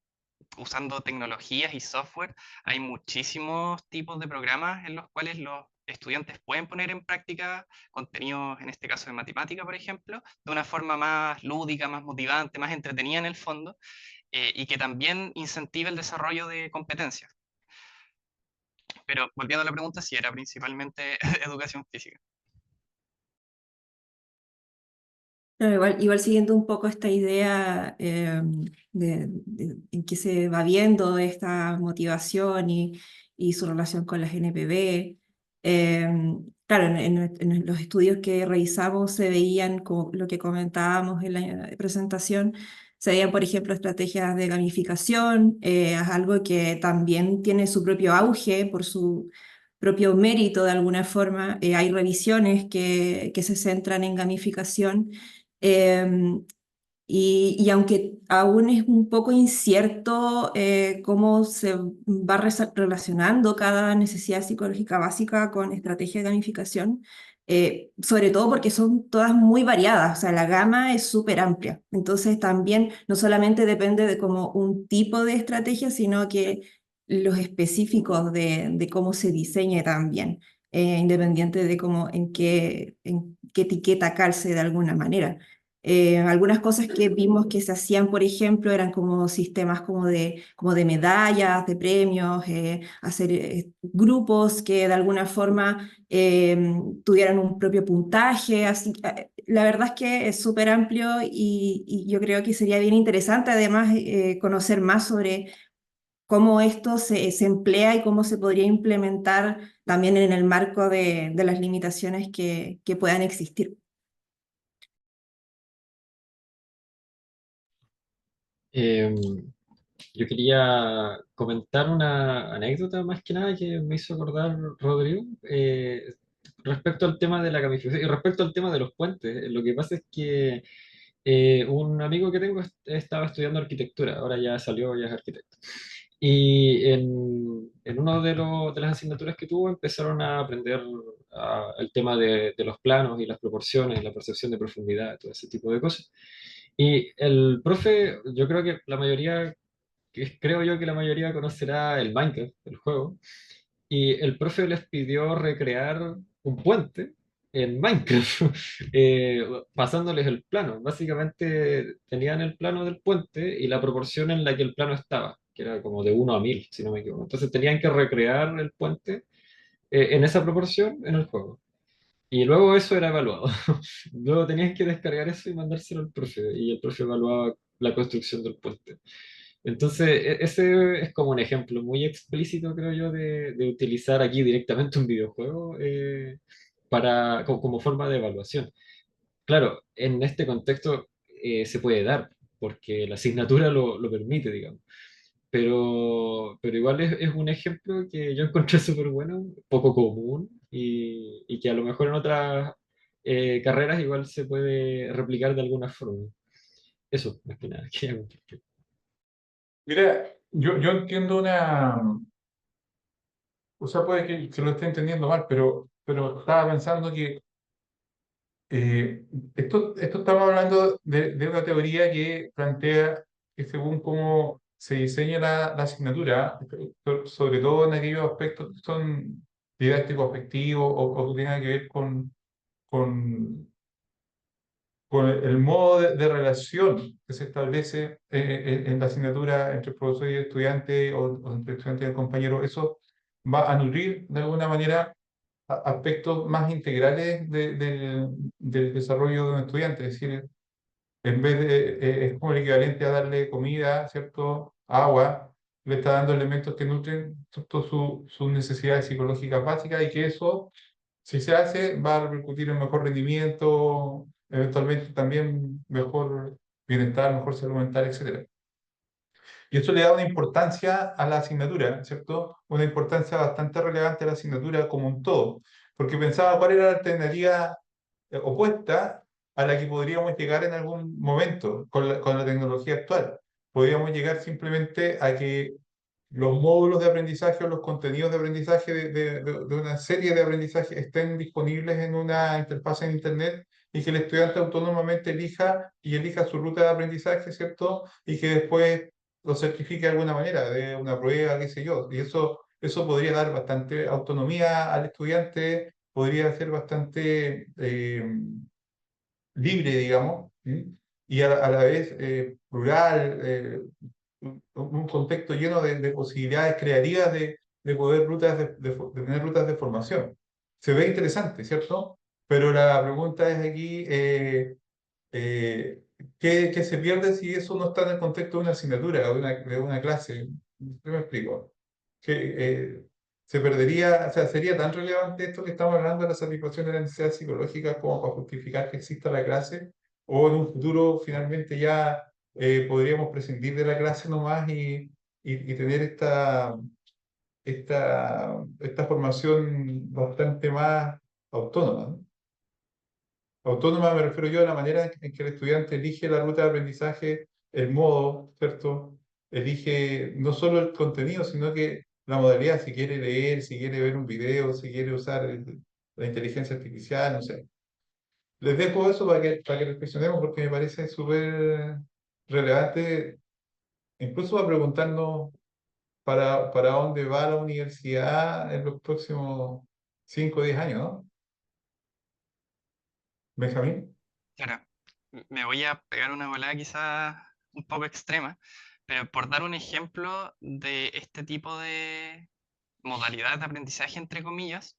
[SPEAKER 5] usando tecnologías y software, hay muchísimos tipos de programas en los cuales los estudiantes pueden poner en práctica contenidos, en este caso de matemática, por ejemplo, de una forma más lúdica, más motivante, más entretenida en el fondo, y que también incentive el desarrollo de competencias. Pero volviendo a la pregunta, sí, era principalmente educación física.
[SPEAKER 3] Claro, igual siguiendo un poco esta idea en que se va viendo esta motivación y su relación con las NPV. Claro, en los estudios que revisamos se veían, como lo que comentábamos en la presentación, se veían, por ejemplo, estrategias de gamificación, es algo que también tiene su propio auge por su propio mérito de alguna forma. Hay revisiones que se centran en gamificación. Em, y aunque aún es un poco incierto cómo se va relacionando cada necesidad psicológica básica con estrategia de gamificación, sobre todo porque son todas muy variadas, o sea, la gama es súper amplia. Entonces también no solamente depende de como un tipo de estrategia, sino que los específicos de cómo se diseñe también, independiente de cómo, en qué etiqueta calce de alguna manera. Algunas cosas que vimos que se hacían, por ejemplo, eran como sistemas como de medallas, de premios, hacer grupos que de alguna forma tuvieran un propio puntaje. Así, la verdad es que es súper amplio y yo creo que sería bien interesante además conocer más sobre cómo esto se emplea y cómo se podría implementar también en el marco de las limitaciones que puedan existir.
[SPEAKER 4] Em, yo quería comentar una anécdota más que nada que me hizo acordar Rodrigo, respecto al tema de la gamificación y respecto al tema de los puentes. Lo que pasa es que un amigo que tengo estaba estudiando arquitectura, ahora ya salió, ya es arquitecto. Y en uno de las asignaturas que tuvo empezaron a aprender el tema de los planos y las proporciones, la percepción de profundidad, todo ese tipo de cosas. Y el profe, yo creo que la mayoría, creo yo que la mayoría conocerá el Minecraft, el juego, y el profe les pidió recrear un puente en Minecraft, pasándoles el plano. Básicamente tenían el plano del puente y la proporción en la que el plano estaba, que era como de 1 a 1000, si no me equivoco. Entonces tenían que recrear el puente en esa proporción en el juego. Y luego eso era evaluado. Luego tenías que descargar eso y mandárselo al profe, y el profe evaluaba la construcción del puente. Entonces, ese es como un ejemplo muy explícito, creo yo, de utilizar aquí directamente un videojuego como forma de evaluación. Claro, en este contexto se puede dar, porque la asignatura lo permite, digamos. Pero igual es un ejemplo que yo encontré súper bueno, poco común, y que a lo mejor en otras carreras igual se puede replicar de alguna forma. Eso, más que nada, quería compartir.
[SPEAKER 1] Mira, yo entiendo o sea, puede que lo esté entendiendo mal, pero estaba pensando que esto estamos hablando de una teoría que plantea que según cómo se diseña la asignatura, sobre todo en aquellos aspectos que son didácticos afectivos o que tengan que ver con, con el modo de relación que se establece en la asignatura entre profesor y estudiante o entre estudiante y el compañero, eso va a nutrir de alguna manera aspectos más integrales del desarrollo de un estudiante. Es decir, en vez de, es como el equivalente a darle comida, ¿cierto? Agua, le está dando elementos que nutren sus necesidades psicológicas básicas y que eso, si se hace, va a repercutir en mejor rendimiento, eventualmente también mejor bienestar, mejor salud mental, etcétera. Y eso le da una importancia a la asignatura, ¿cierto? Una importancia bastante relevante a la asignatura como un todo, porque pensaba cuál era la alternativa opuesta a la que podríamos llegar en algún momento con la tecnología actual. Podríamos llegar simplemente a que los módulos de aprendizaje o los contenidos de aprendizaje de una serie de aprendizaje estén disponibles en una interfaz en Internet y que el estudiante autónomamente elija su ruta de aprendizaje, ¿cierto? Y que después lo certifique de alguna manera, de una prueba, qué sé yo. Y eso podría dar bastante autonomía al estudiante, podría ser bastante libre, digamos, ¿sí? Y a la vez plural, un contexto lleno de posibilidades creativas de poder de tener rutas de formación. Se ve interesante, ¿cierto? Pero la pregunta es aquí, eh, ¿qué se pierde si eso no está en el contexto de una asignatura o de una clase? ¿Qué me explico? Que se perdería, o sea, sería tan relevante esto que estamos hablando de la satisfacción de las necesidades psicológicas como para justificar que exista la clase, o en un futuro finalmente ya podríamos prescindir de la clase nomás y tener esta formación bastante más autónoma, ¿no? Autónoma me refiero yo a la manera en que el estudiante elige la ruta de aprendizaje, el modo, ¿cierto? Elige no solo el contenido, sino que la modalidad, si quiere leer, si quiere ver un video, si quiere usar la inteligencia artificial, no sé. Les dejo eso para que reflexionemos porque me parece súper relevante, incluso a preguntarnos para dónde va la universidad en los próximos 5 o 10 años, ¿no? Benjamín.
[SPEAKER 5] Claro, me voy a pegar una volada quizás un poco extrema, pero por dar un ejemplo de este tipo de modalidad de aprendizaje, entre comillas,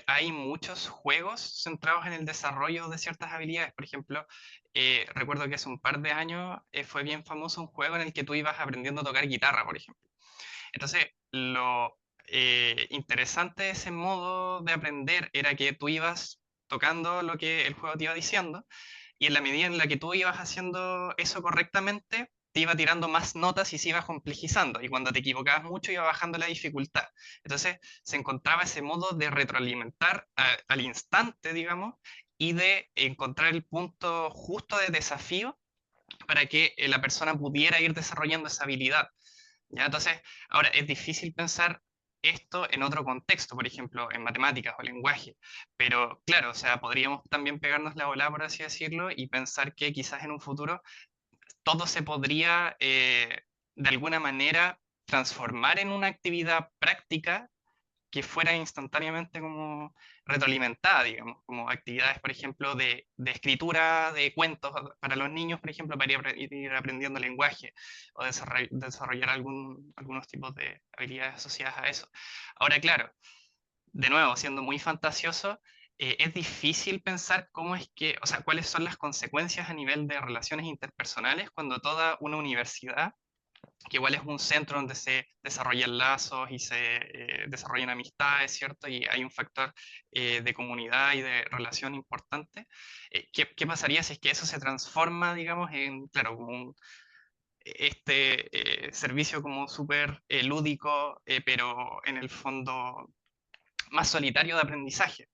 [SPEAKER 5] hay muchos juegos centrados en el desarrollo de ciertas habilidades. Por ejemplo, recuerdo que hace un par de años fue bien famoso un juego en el que tú ibas aprendiendo a tocar guitarra, por ejemplo. Entonces, lo interesante de ese modo de aprender era que tú ibas tocando lo que el juego te iba diciendo, y en la medida en la que tú ibas haciendo eso correctamente, te iba tirando más notas y se iba complejizando, y cuando te equivocabas mucho iba bajando la dificultad. Entonces se encontraba ese modo de retroalimentar al instante, digamos, y de encontrar el punto justo de desafío para que la persona pudiera ir desarrollando esa habilidad. ¿Ya? Entonces, ahora es difícil pensar esto en otro contexto, por ejemplo, en matemáticas o lenguaje, pero claro, o sea, podríamos también pegarnos la bola, por así decirlo, y pensar que quizás en un futuro todo se podría de alguna manera transformar en una actividad práctica que fuera instantáneamente como retroalimentada, digamos, como actividades, por ejemplo, de escritura de cuentos para los niños, por ejemplo, para ir aprendiendo lenguaje o desarrollar algunos tipos de habilidades asociadas a eso. Ahora, claro, de nuevo, siendo muy fantasioso, es difícil pensar cómo es que, o sea, cuáles son las consecuencias a nivel de relaciones interpersonales cuando toda una universidad, que igual es un centro donde se desarrollan lazos y se desarrollan amistades, ¿cierto? Y hay un factor de comunidad y de relación importante. ¿Qué pasaría si es que eso se transforma, digamos, en, claro, como servicio como súper lúdico, pero en el fondo más solitario de aprendizaje?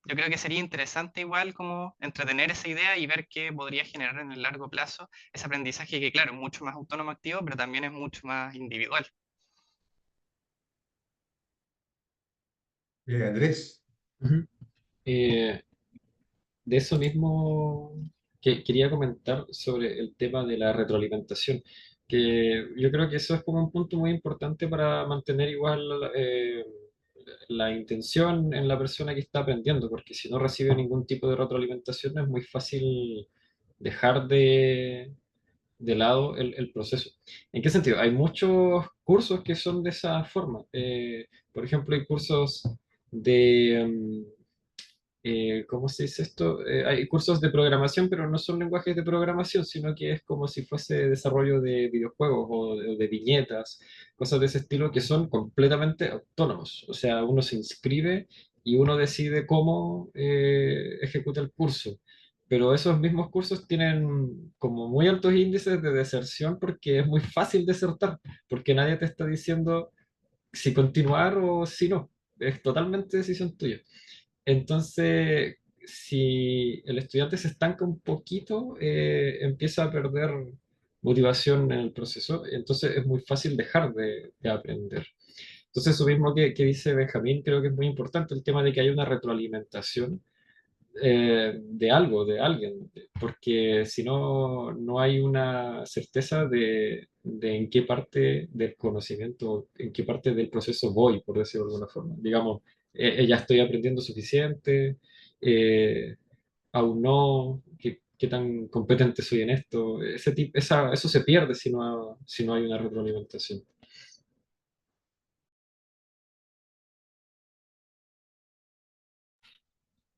[SPEAKER 5] Yo creo que sería interesante igual como entretener esa idea y ver qué podría generar en el largo plazo ese aprendizaje que, claro, es mucho más autónomo activo, pero también es mucho más individual.
[SPEAKER 1] Andrés.
[SPEAKER 4] Ujú. Eh, de eso mismo que quería comentar sobre el tema de la retroalimentación, que yo creo que eso es como un punto muy importante para mantener igual la intención en la persona que está aprendiendo, porque si no recibe ningún tipo de retroalimentación es muy fácil dejar de lado el proceso. ¿En qué sentido? Hay muchos cursos que son de esa forma. Por ejemplo, hay cursos de, ¿cómo se dice esto? Hay cursos de programación, pero no son lenguajes de programación, sino que es como si fuese desarrollo de videojuegos o de viñetas, cosas de ese estilo que son completamente autónomos. O sea, uno se inscribe y uno decide cómo ejecuta el curso. Pero esos mismos cursos tienen como muy altos índices de deserción porque es muy fácil desertar, porque nadie te está diciendo si continuar o si no. Es totalmente decisión tuya. Entonces, si el estudiante se estanca un poquito, empieza a perder motivación en el proceso, entonces es muy fácil dejar de aprender. Entonces, eso mismo que dice Benjamín, creo que es muy importante el tema de que haya una retroalimentación de algo, de alguien, porque si no, no hay una certeza de en qué parte del conocimiento, en qué parte del proceso voy, por decirlo de alguna forma. Digamos, ya estoy aprendiendo suficiente, eh, aún no, qué tan competente soy en esto. Eso se pierde si no hay una retroalimentación.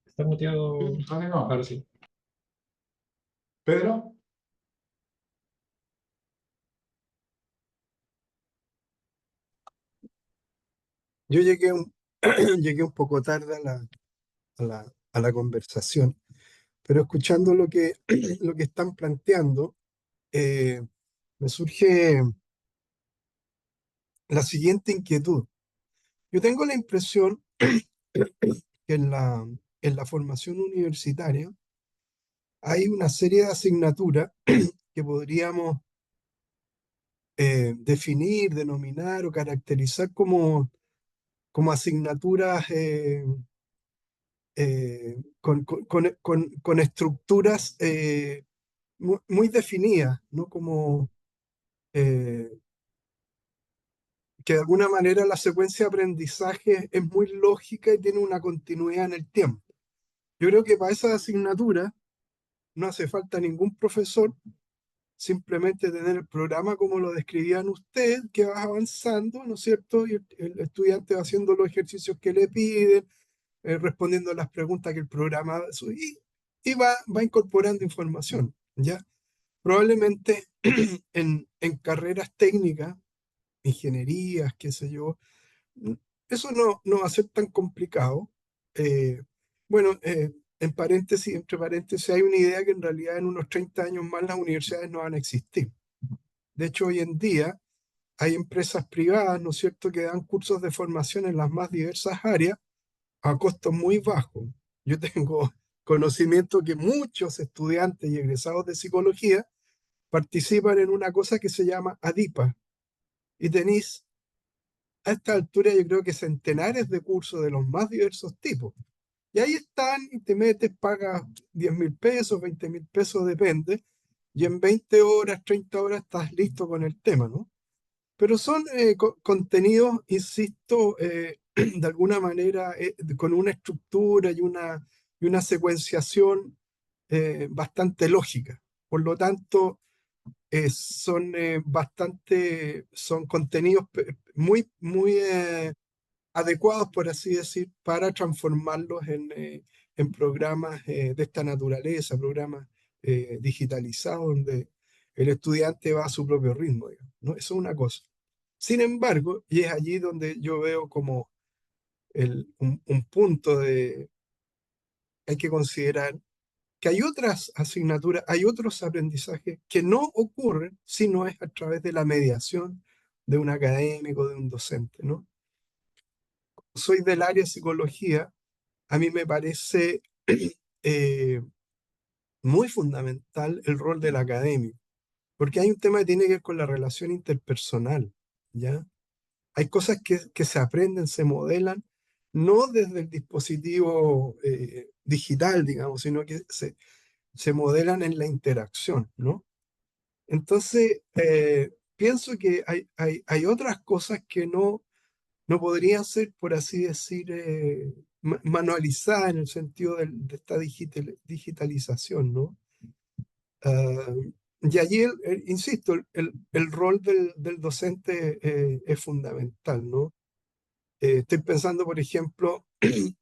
[SPEAKER 4] ¿Está muteado?
[SPEAKER 1] Continúa.
[SPEAKER 4] Ahora sí.
[SPEAKER 1] Pedro.
[SPEAKER 7] Yo llegué llegué un poco tarde a la conversación, pero escuchando lo que están planteando, me surge la siguiente inquietud. Yo tengo la impresión que en la formación universitaria hay una serie de asignaturas que podríamos definir, denominar o caracterizar como asignaturas con estructuras muy definidas, ¿no? Como eh, que de alguna manera la secuencia de aprendizaje es muy lógica y tiene una continuidad en el tiempo. Yo creo que para esas asignaturas no hace falta ningún profesor, simplemente tener el programa como lo describían ustedes, que vas avanzando, ¿no es cierto? Y el estudiante va haciendo los ejercicios que le piden, respondiendo a las preguntas que el programa y va incorporando información, ¿ya? Probablemente en carreras técnicas, ingenierías, qué sé yo, eso no va a ser tan complicado. Eh, bueno, en paréntesis, entre paréntesis, hay una idea que en realidad en unos 30 años más las universidades no van a existir. De hecho, hoy en día hay empresas privadas, ¿no es cierto?, que dan cursos de formación en las más diversas áreas a costos muy bajos. Yo tengo conocimiento que muchos estudiantes y egresados de psicología participan en una cosa que se llama ADIPA. Y tenéis a esta altura yo creo que centenares de cursos de los más diversos tipos. Y ahí están y te metes, pagas 10.000 pesos, 20.000 pesos, depende. Y en 20 horas, 30 horas estás listo con el tema, ¿no? pero son contenidos, insisto, de alguna manera con una estructura y una secuenciación bastante lógica. Por lo tanto, son contenidos muy adecuados, por así decir, para transformarlos en programas de esta naturaleza, programas digitalizados donde el estudiante va a su propio ritmo, digamos, ¿no? Eso es una cosa. Sin embargo, y es allí donde yo veo como un punto hay que considerar que hay otras asignaturas, hay otros aprendizajes que no ocurren si no es a través de la mediación de un académico, de un docente, ¿no? Soy del área de psicología, a mí me parece eh, muy fundamental el rol del académico, porque hay un tema que tiene que ver con la relación interpersonal, ¿ya? Hay cosas que se aprenden, se modelan, no desde el dispositivo digital, digamos, sino que se modelan en la interacción, ¿no? Entonces, pienso que hay otras cosas que no podrían ser, por así decir, manualizadas en el sentido de esta digitalización, ¿no? Ah, y allí, insisto, el rol del docente es fundamental, ¿no? Estoy pensando, por ejemplo,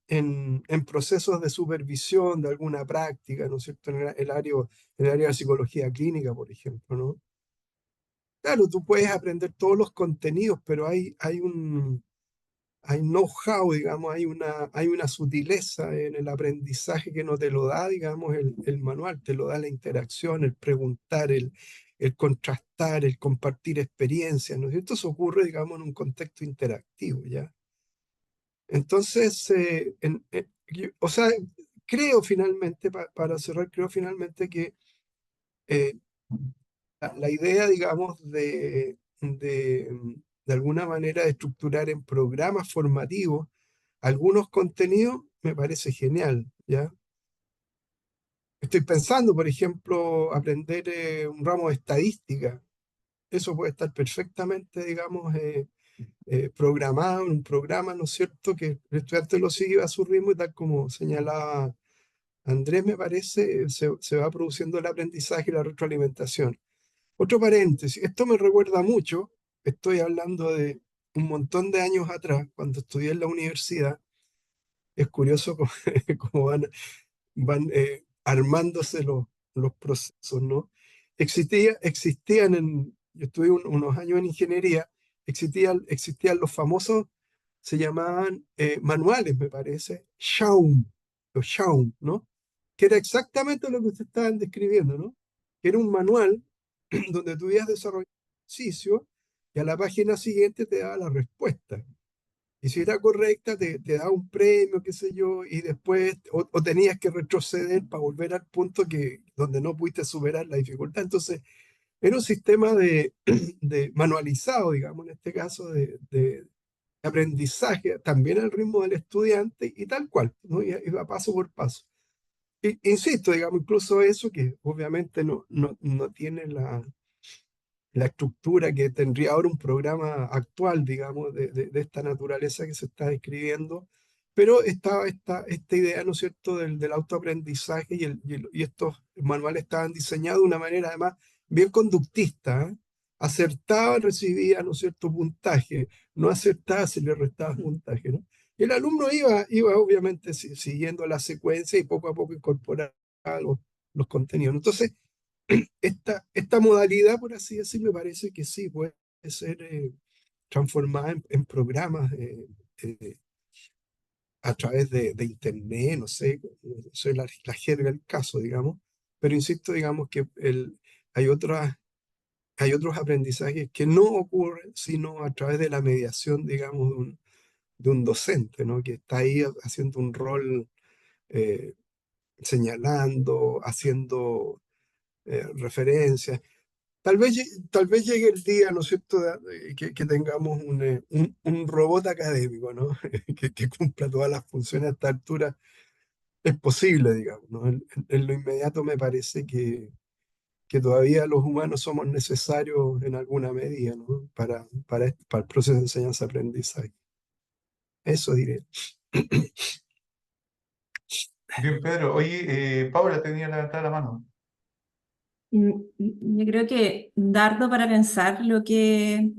[SPEAKER 7] en procesos de supervisión de alguna práctica, ¿no es cierto? En el área de psicología clínica, por ejemplo, ¿no? Claro, tú puedes aprender todos los contenidos, pero hay know-how, digamos, hay una sutileza en el aprendizaje que no te lo da, digamos, el manual, te lo da la interacción, el preguntar, el contrastar, el compartir experiencias, ¿no es cierto? Eso ocurre, digamos, en un contexto interactivo, ¿ya? Entonces, o sea, creo finalmente, para cerrar, creo finalmente que eh, la idea, digamos, de alguna manera de estructurar en programas formativos algunos contenidos me parece genial, ¿ya? Estoy pensando, por ejemplo, aprender un ramo de estadística. Eso puede estar perfectamente, digamos, programado en un programa, ¿no es cierto? Que el estudiante lo sigue a su ritmo y tal como señalaba Andrés, me parece, se va produciendo el aprendizaje y la retroalimentación. Otro paréntesis, esto me recuerda mucho, estoy hablando de un montón de años atrás, cuando estudié en la universidad. Es curioso cómo, cómo van armándose los procesos, ¿no? Yo estuve unos años en ingeniería, existían los famosos, se llamaban manuales, me parece, Schaum, los Schaum, ¿no? Que era exactamente lo que ustedes estaban describiendo, ¿no? Que era un manual donde tú ibas desarrollando ejercicio y a la página siguiente te daba la respuesta. Y si era correcta, te daba un premio, qué sé yo, y después, o tenías que retroceder para volver al punto donde no pudiste superar la dificultad. Entonces, era un sistema de manualizado, digamos, en este caso, de aprendizaje, también al ritmo del estudiante y tal cual, ¿no? Y va paso por paso. Insisto, digamos, incluso eso que obviamente no tiene la estructura que tendría ahora un programa actual, digamos, de esta naturaleza que se está describiendo, pero estaba esta idea, ¿no es cierto?, del autoaprendizaje y estos manuales estaban diseñados de una manera además bien conductista, ¿eh? Acertaba, recibía, ¿no es cierto?, puntaje, no acertaba, se le restaba puntaje, ¿no? Y el alumno iba obviamente siguiendo la secuencia y poco a poco incorporaba los contenidos. Entonces, esta modalidad, por así decir, me parece que sí puede ser transformada en programas eh, a través de internet, no sé la jerga del caso, digamos, pero insisto, digamos que hay hay otros aprendizajes que no ocurren sino a través de la mediación, digamos, de un docente, ¿no? Que está ahí haciendo un rol, eh, señalando, haciendo referencias. Tal vez llegue el día, ¿no es cierto?, que tengamos un robot académico, ¿no? Que cumpla todas las funciones a esta altura. Es posible, digamos, ¿no? En lo inmediato me parece que que todavía los humanos somos necesarios en alguna medida, ¿no? Para el proceso de enseñanza-aprendizaje. Eso diré.
[SPEAKER 1] Bien, Pedro. Oye, Paula tenía levantada la mano.
[SPEAKER 3] Yo creo que dardo para pensar lo que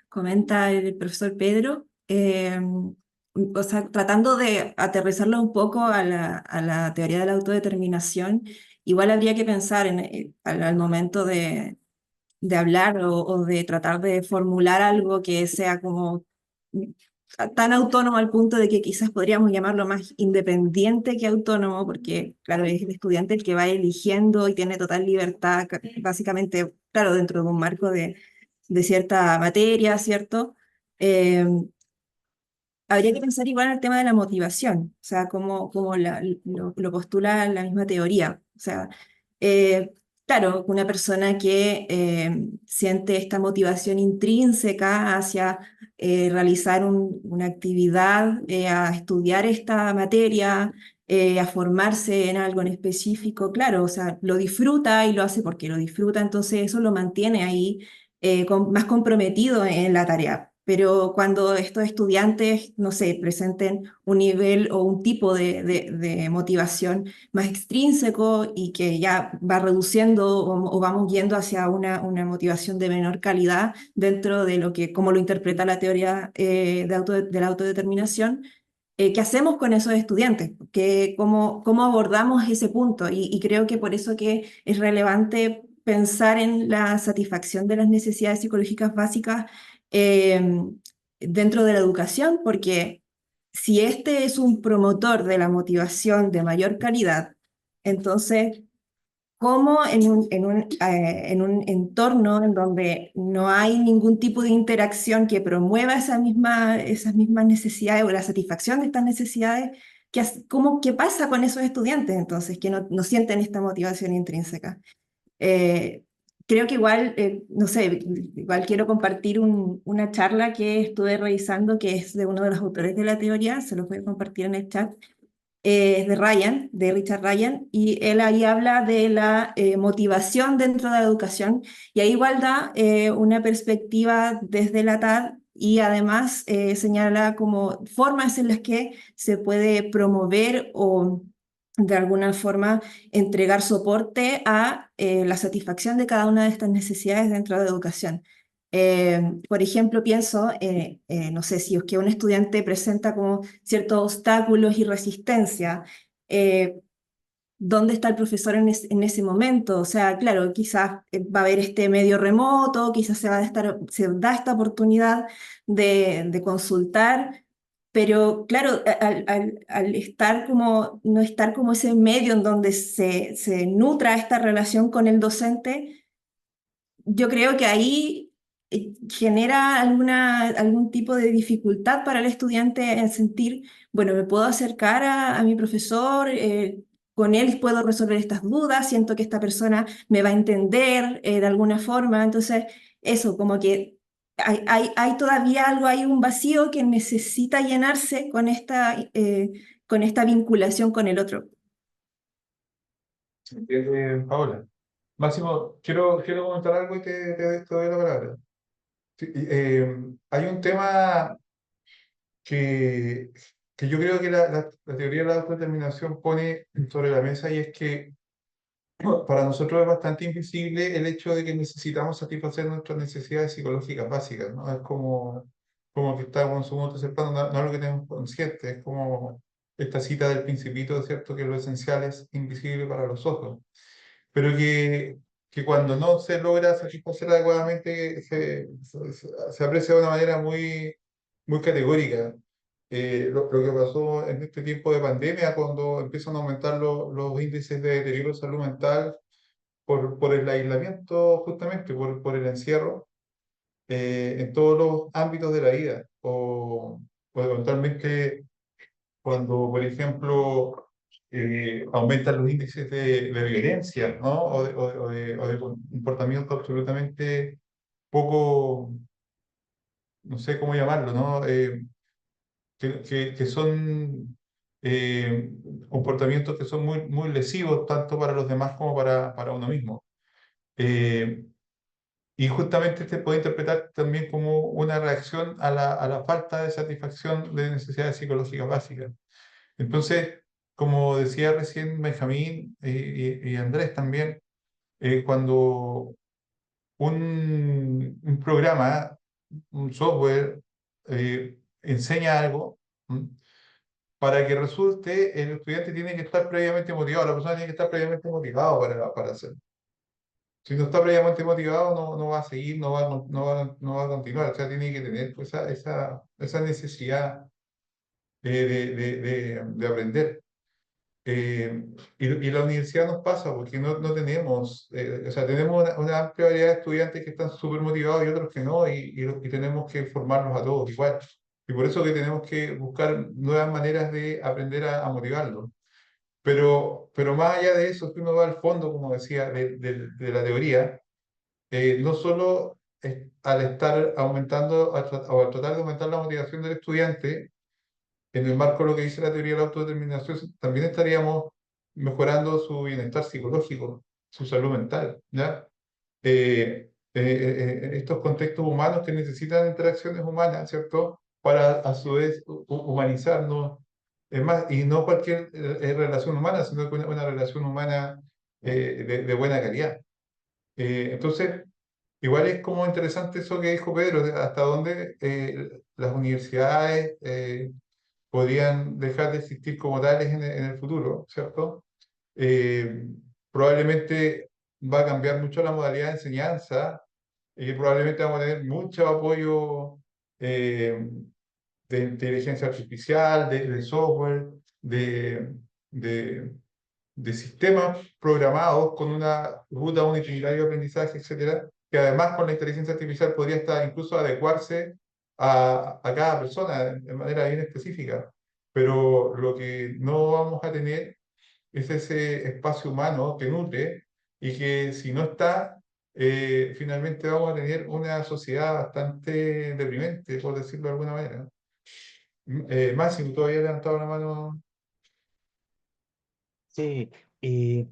[SPEAKER 3] comenta el profesor Pedro, o sea, tratando de aterrizarlo un poco a la teoría de la autodeterminación, igual habría que pensar al momento de hablar o de tratar de formular algo que sea como tan autónomo al punto de que quizás podríamos llamarlo más independiente que autónomo, porque claro, es el estudiante el que va eligiendo y tiene total libertad, básicamente, claro, dentro de un marco de cierta materia, ¿cierto? Eh, Habría que pensar igual en el tema de la motivación, o sea, cómo lo postula la misma teoría. O sea, eh, claro, una persona que siente esta motivación intrínseca hacia realizar una actividad, a estudiar esta materia, a formarse en algo en específico, claro, o sea, lo disfruta y lo hace porque lo disfruta, entonces eso lo mantiene ahí más comprometido en la tarea. Pero cuando estos estudiantes, no sé, presenten un nivel o un tipo de motivación más extrínseco y que ya va reduciendo o vamos yendo hacia una motivación de menor calidad dentro de lo que, como lo interpreta la teoría de la autodeterminación, ¿qué hacemos con esos estudiantes? ¿Cómo abordamos ese punto? Y creo que por eso que es relevante pensar en la satisfacción de las necesidades psicológicas básicas eh, dentro de la educación, porque si este es un promotor de la motivación de mayor calidad, entonces cómo en un entorno en donde no hay ningún tipo de interacción que promueva esas mismas necesidades o la satisfacción de estas necesidades, ¿qué pasa con esos estudiantes entonces que no sienten esta motivación intrínseca? Eh, Creo que igual, no sé, igual quiero compartir una charla que estuve revisando que es de uno de los autores de la teoría, se los voy a compartir en el chat, es de Ryan, de Richard Ryan, y él ahí habla de la motivación dentro de la educación, y ahí igual da una perspectiva desde la TAD, y además señala como formas en las que se puede promover o de alguna forma entregar soporte a la satisfacción de cada una de estas necesidades dentro de la educación. Por ejemplo, pienso, no sé, si es que un estudiante presenta como ciertos obstáculos y resistencia, eh, ¿dónde está el profesor en ese momento? O sea, claro, quizás va a haber este medio remoto, quizás se da esta oportunidad de consultar, pero claro, al estar como, no estar como ese medio en donde se nutra esta relación con el docente, yo creo que ahí genera algún tipo de dificultad para el estudiante en sentir, bueno, me puedo acercar a mi profesor, con él puedo resolver estas dudas, siento que esta persona me va a entender de alguna forma. Entonces, eso, como que hay todavía algo, hay un vacío que necesita llenarse con esta vinculación con el otro.
[SPEAKER 1] Paola. Máximo, quiero comentar algo y te doy la palabra. Sí, hay un tema que, que yo creo que la teoría de la autodeterminación pone sobre la mesa, y es que para nosotros es bastante invisible el hecho de que necesitamos satisfacer nuestras necesidades psicológicas básicas, ¿no? Es como que estamos en su tercer plano, no es lo que tenemos consciente, es como esta cita del Principito, ¿cierto? Que lo esencial es invisible para los ojos, pero que cuando no se logra satisfacer adecuadamente se aprecia de una manera muy categórica. Lo que pasó en este tiempo de pandemia, cuando empiezan a aumentar los índices de deterioro de salud mental por el aislamiento, justamente por el encierro, en todos los ámbitos de la vida, o eventualmente cuando, por ejemplo, aumentan los índices de violencia, ¿no? O de comportamiento absolutamente poco, no sé cómo llamarlo, ¿no? Que son eh, comportamientos que son muy lesivos tanto para los demás como para uno mismo. Eh, y justamente se puede interpretar también como una reacción a la falta de satisfacción de necesidades psicológicas básicas. Entonces, como decía recién Benjamín y Andrés también, cuando un programa, un software, enseña algo, ¿m? Para que resulte, el estudiante tiene que estar previamente motivado, la persona tiene que estar previamente motivado para hacerlo. Si no está previamente motivado, no va a seguir, no va a continuar. O sea, tiene que tener pues, esa necesidad de aprender. Y la universidad nos pasa porque no tenemos, o sea, tenemos una amplia variedad de estudiantes que están súper motivados y otros que no, y tenemos que formarlos a todos igual. Y por eso que tenemos que buscar nuevas maneras de aprender a motivarlos. Pero más allá de eso, si uno va al fondo, como decía, de la teoría, no solo al estar aumentando o al tratar de aumentar la motivación del estudiante, en el marco de lo que dice la teoría de la autodeterminación, también estaríamos mejorando su bienestar psicológico, su salud mental, ¿ya? Estos contextos humanos que necesitan interacciones humanas, ¿cierto? Para a su vez humanizarnos, es más, y no cualquier relación humana, sino que una relación humana de buena calidad. Entonces, igual es como interesante eso que dijo Pedro, de hasta dónde las universidades podrían dejar de existir como tales en el futuro, ¿cierto? Eh, Probablemente va a cambiar mucho la modalidad de enseñanza y probablemente vamos a tener mucho apoyo eh, de inteligencia artificial, de software, de, de, de sistemas programados con una ruta, un itinerario de aprendizaje, etcétera, que además con la inteligencia artificial podría estar incluso adecuarse a cada persona de manera bien específica. Pero lo que no vamos a tener es ese espacio humano que nutre y que si no está, finalmente vamos a tener una sociedad bastante deprimente, por decirlo de alguna manera. Máximo, tú habías levantado la mano.
[SPEAKER 2] Sí, y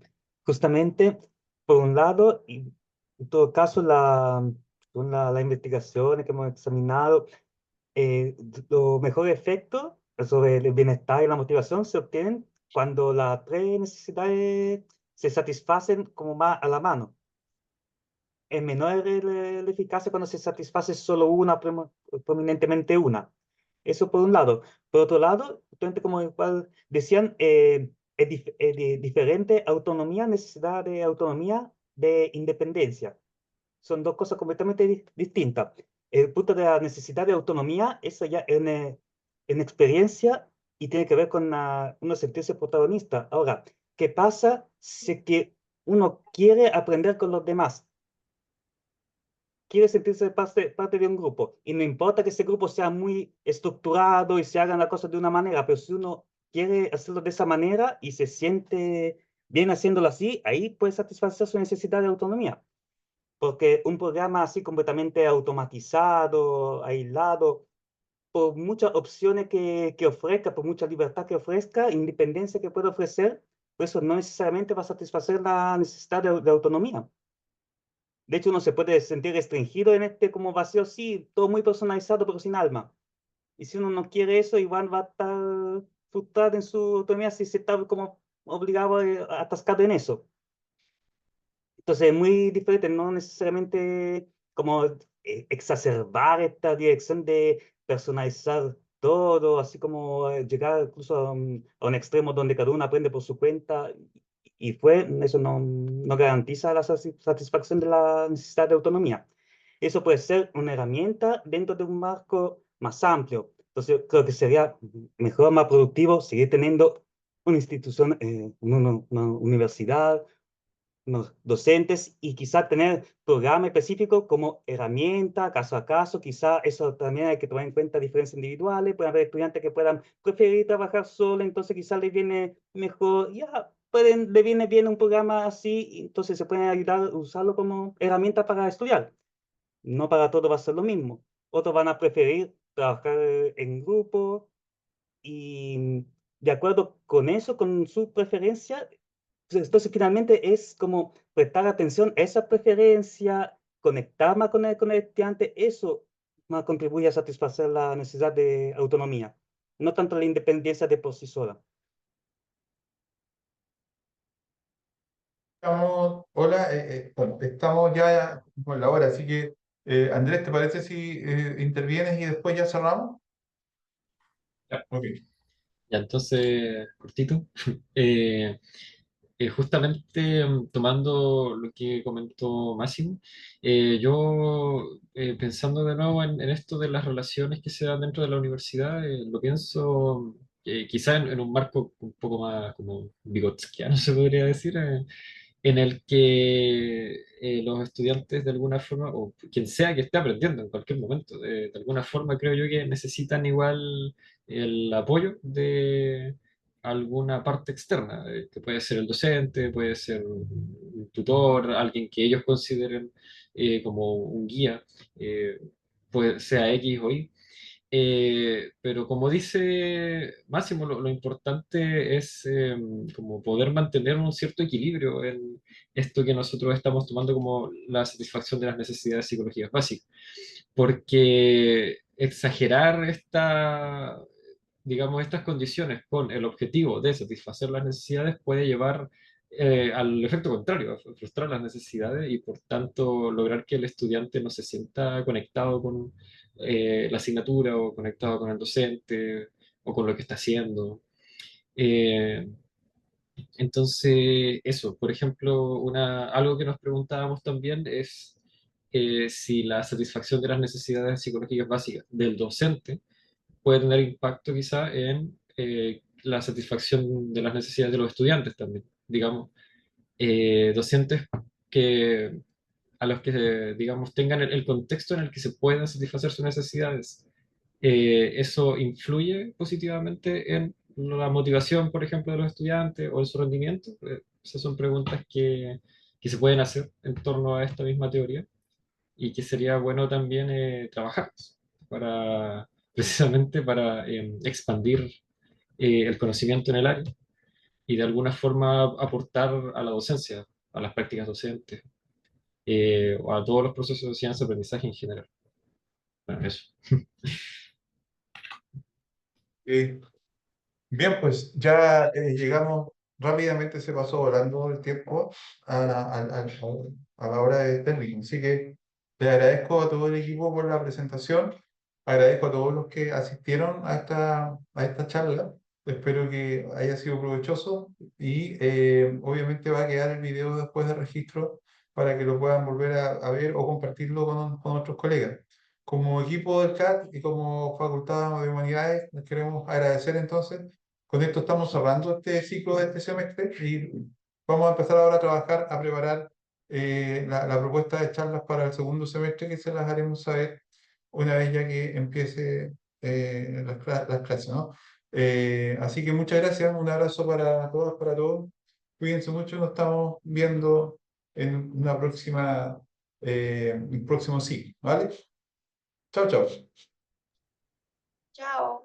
[SPEAKER 2] justamente, por un lado, y en todo caso, las investigaciones que hemos examinado, los mejores efectos sobre el bienestar y la motivación se obtienen cuando las tres necesidades se satisfacen como más a la mano. Es menor la eficacia cuando se satisface solo una, prominentemente una. Eso por un lado. Por otro lado, justamente como igual decían, diferente autonomía, necesidad de autonomía, de independencia. Son dos cosas completamente distintas. El punto de la necesidad de autonomía, eso ya en experiencia y tiene que ver con uno sentirse protagonista. Ahora, ¿qué pasa si que uno quiere aprender con los demás? Quiere sentirse parte de un grupo. Y no importa que ese grupo sea muy estructurado y se hagan las cosas de una manera, pero si uno quiere hacerlo de esa manera y se siente bien haciéndolo así, ahí puede satisfacer su necesidad de autonomía. Porque un programa así completamente automatizado, aislado, por muchas opciones que ofrezca, por mucha libertad que ofrezca, independencia que pueda ofrecer, pues eso no necesariamente va a satisfacer la necesidad de autonomía. De hecho, uno se puede sentir restringido en este como vacío, sí, todo muy personalizado, pero sin alma. Y si uno no quiere eso, igual va a estar frustrado en su autonomía si se está como obligado a atascado en eso. Entonces es muy diferente, no necesariamente como exacerbar esta dirección de personalizar todo, así como llegar incluso a un extremo donde cada uno aprende por su cuenta y eso no garantiza la satisfacción de la necesidad de autonomía. Eso puede ser una herramienta dentro de un marco más amplio. Entonces creo que sería mejor, más productivo seguir teniendo una institución, una universidad, unos docentes y quizá tener programa específico como herramienta, caso a caso, quizá eso también hay que tomar en cuenta diferencias individuales, pueden haber estudiantes que puedan preferir trabajar solo, entonces quizá les viene mejor, ya le viene bien un programa así, entonces se pueden ayudar a usarlo como herramienta para estudiar. No para todos va a ser lo mismo. Otros van a preferir trabajar en grupo y de acuerdo con eso, con su preferencia, Entonces, finalmente es como prestar atención a esa preferencia, conectar más con el estudiante, eso más contribuye a satisfacer la necesidad de autonomía, no tanto la independencia de por sí sola.
[SPEAKER 1] Hola, bueno, estamos ya con la hora, así que Andrés, ¿te parece si intervienes y después ya cerramos?
[SPEAKER 4] Ya.
[SPEAKER 1] Ok.
[SPEAKER 4] Ya, entonces, cortito. Eh, Justamente tomando lo que comentó Máximo, yo pensando de nuevo en esto de las relaciones que se dan dentro de la universidad, lo pienso quizá en un marco un poco más como vigotskiano, se podría decir, en el que los estudiantes de alguna forma, o quien sea que esté aprendiendo en cualquier momento, de alguna forma creo yo que necesitan igual el apoyo de alguna parte externa, que puede ser el docente, puede ser un tutor, alguien que ellos consideren como un guía, pues sea X o Y. Pero como dice Máximo, lo importante es como poder mantener un cierto equilibrio en esto que nosotros estamos tomando como la satisfacción de las necesidades psicológicas básicas. Porque exagerar digamos, estas condiciones con el objetivo de satisfacer las necesidades puede llevar al efecto contrario, a frustrar las necesidades y por tanto lograr que el estudiante no se sienta conectado con la asignatura o conectado con el docente o con lo que está haciendo. Eh, entonces, eso, por ejemplo, algo que nos preguntábamos también es si la satisfacción de las necesidades psicológicas básicas del docente puede tener impacto quizá en la satisfacción de las necesidades de los estudiantes también. Digamos, docentes que, a los que, digamos, tengan el contexto en el que se puedan satisfacer sus necesidades. Eso influye positivamente en la motivación, por ejemplo, de los estudiantes o en su rendimiento. Esas son preguntas que se pueden hacer en torno a esta misma teoría y que sería bueno también trabajar para, precisamente para expandir el conocimiento en el área y de alguna forma aportar a la docencia, a las prácticas docentes o a todos los procesos de enseñanza-aprendizaje en general. Bueno, eso.
[SPEAKER 1] Eh, Bien, pues ya llegamos rápidamente, se pasó volando el tiempo a la hora de técnico. Así que le agradezco a todo el equipo por la presentación, agradezco a todos los que asistieron a esta charla. Espero que haya sido provechoso y obviamente va a quedar el video después de registro para que lo puedan volver a ver o compartirlo con otros colegas. Como equipo del CAT y como Facultad de Humanidades, les queremos agradecer entonces. Con esto estamos cerrando este ciclo de este semestre y vamos a empezar ahora a trabajar, a preparar la propuesta de charlas para el segundo semestre que se las haremos saber una vez ya que empiece las clases, ¿no? Así que muchas gracias, un abrazo para todas, para todos. Cuídense mucho, nos estamos viendo en un próximo ciclo, ¿vale? Chao, chao.
[SPEAKER 8] Chao.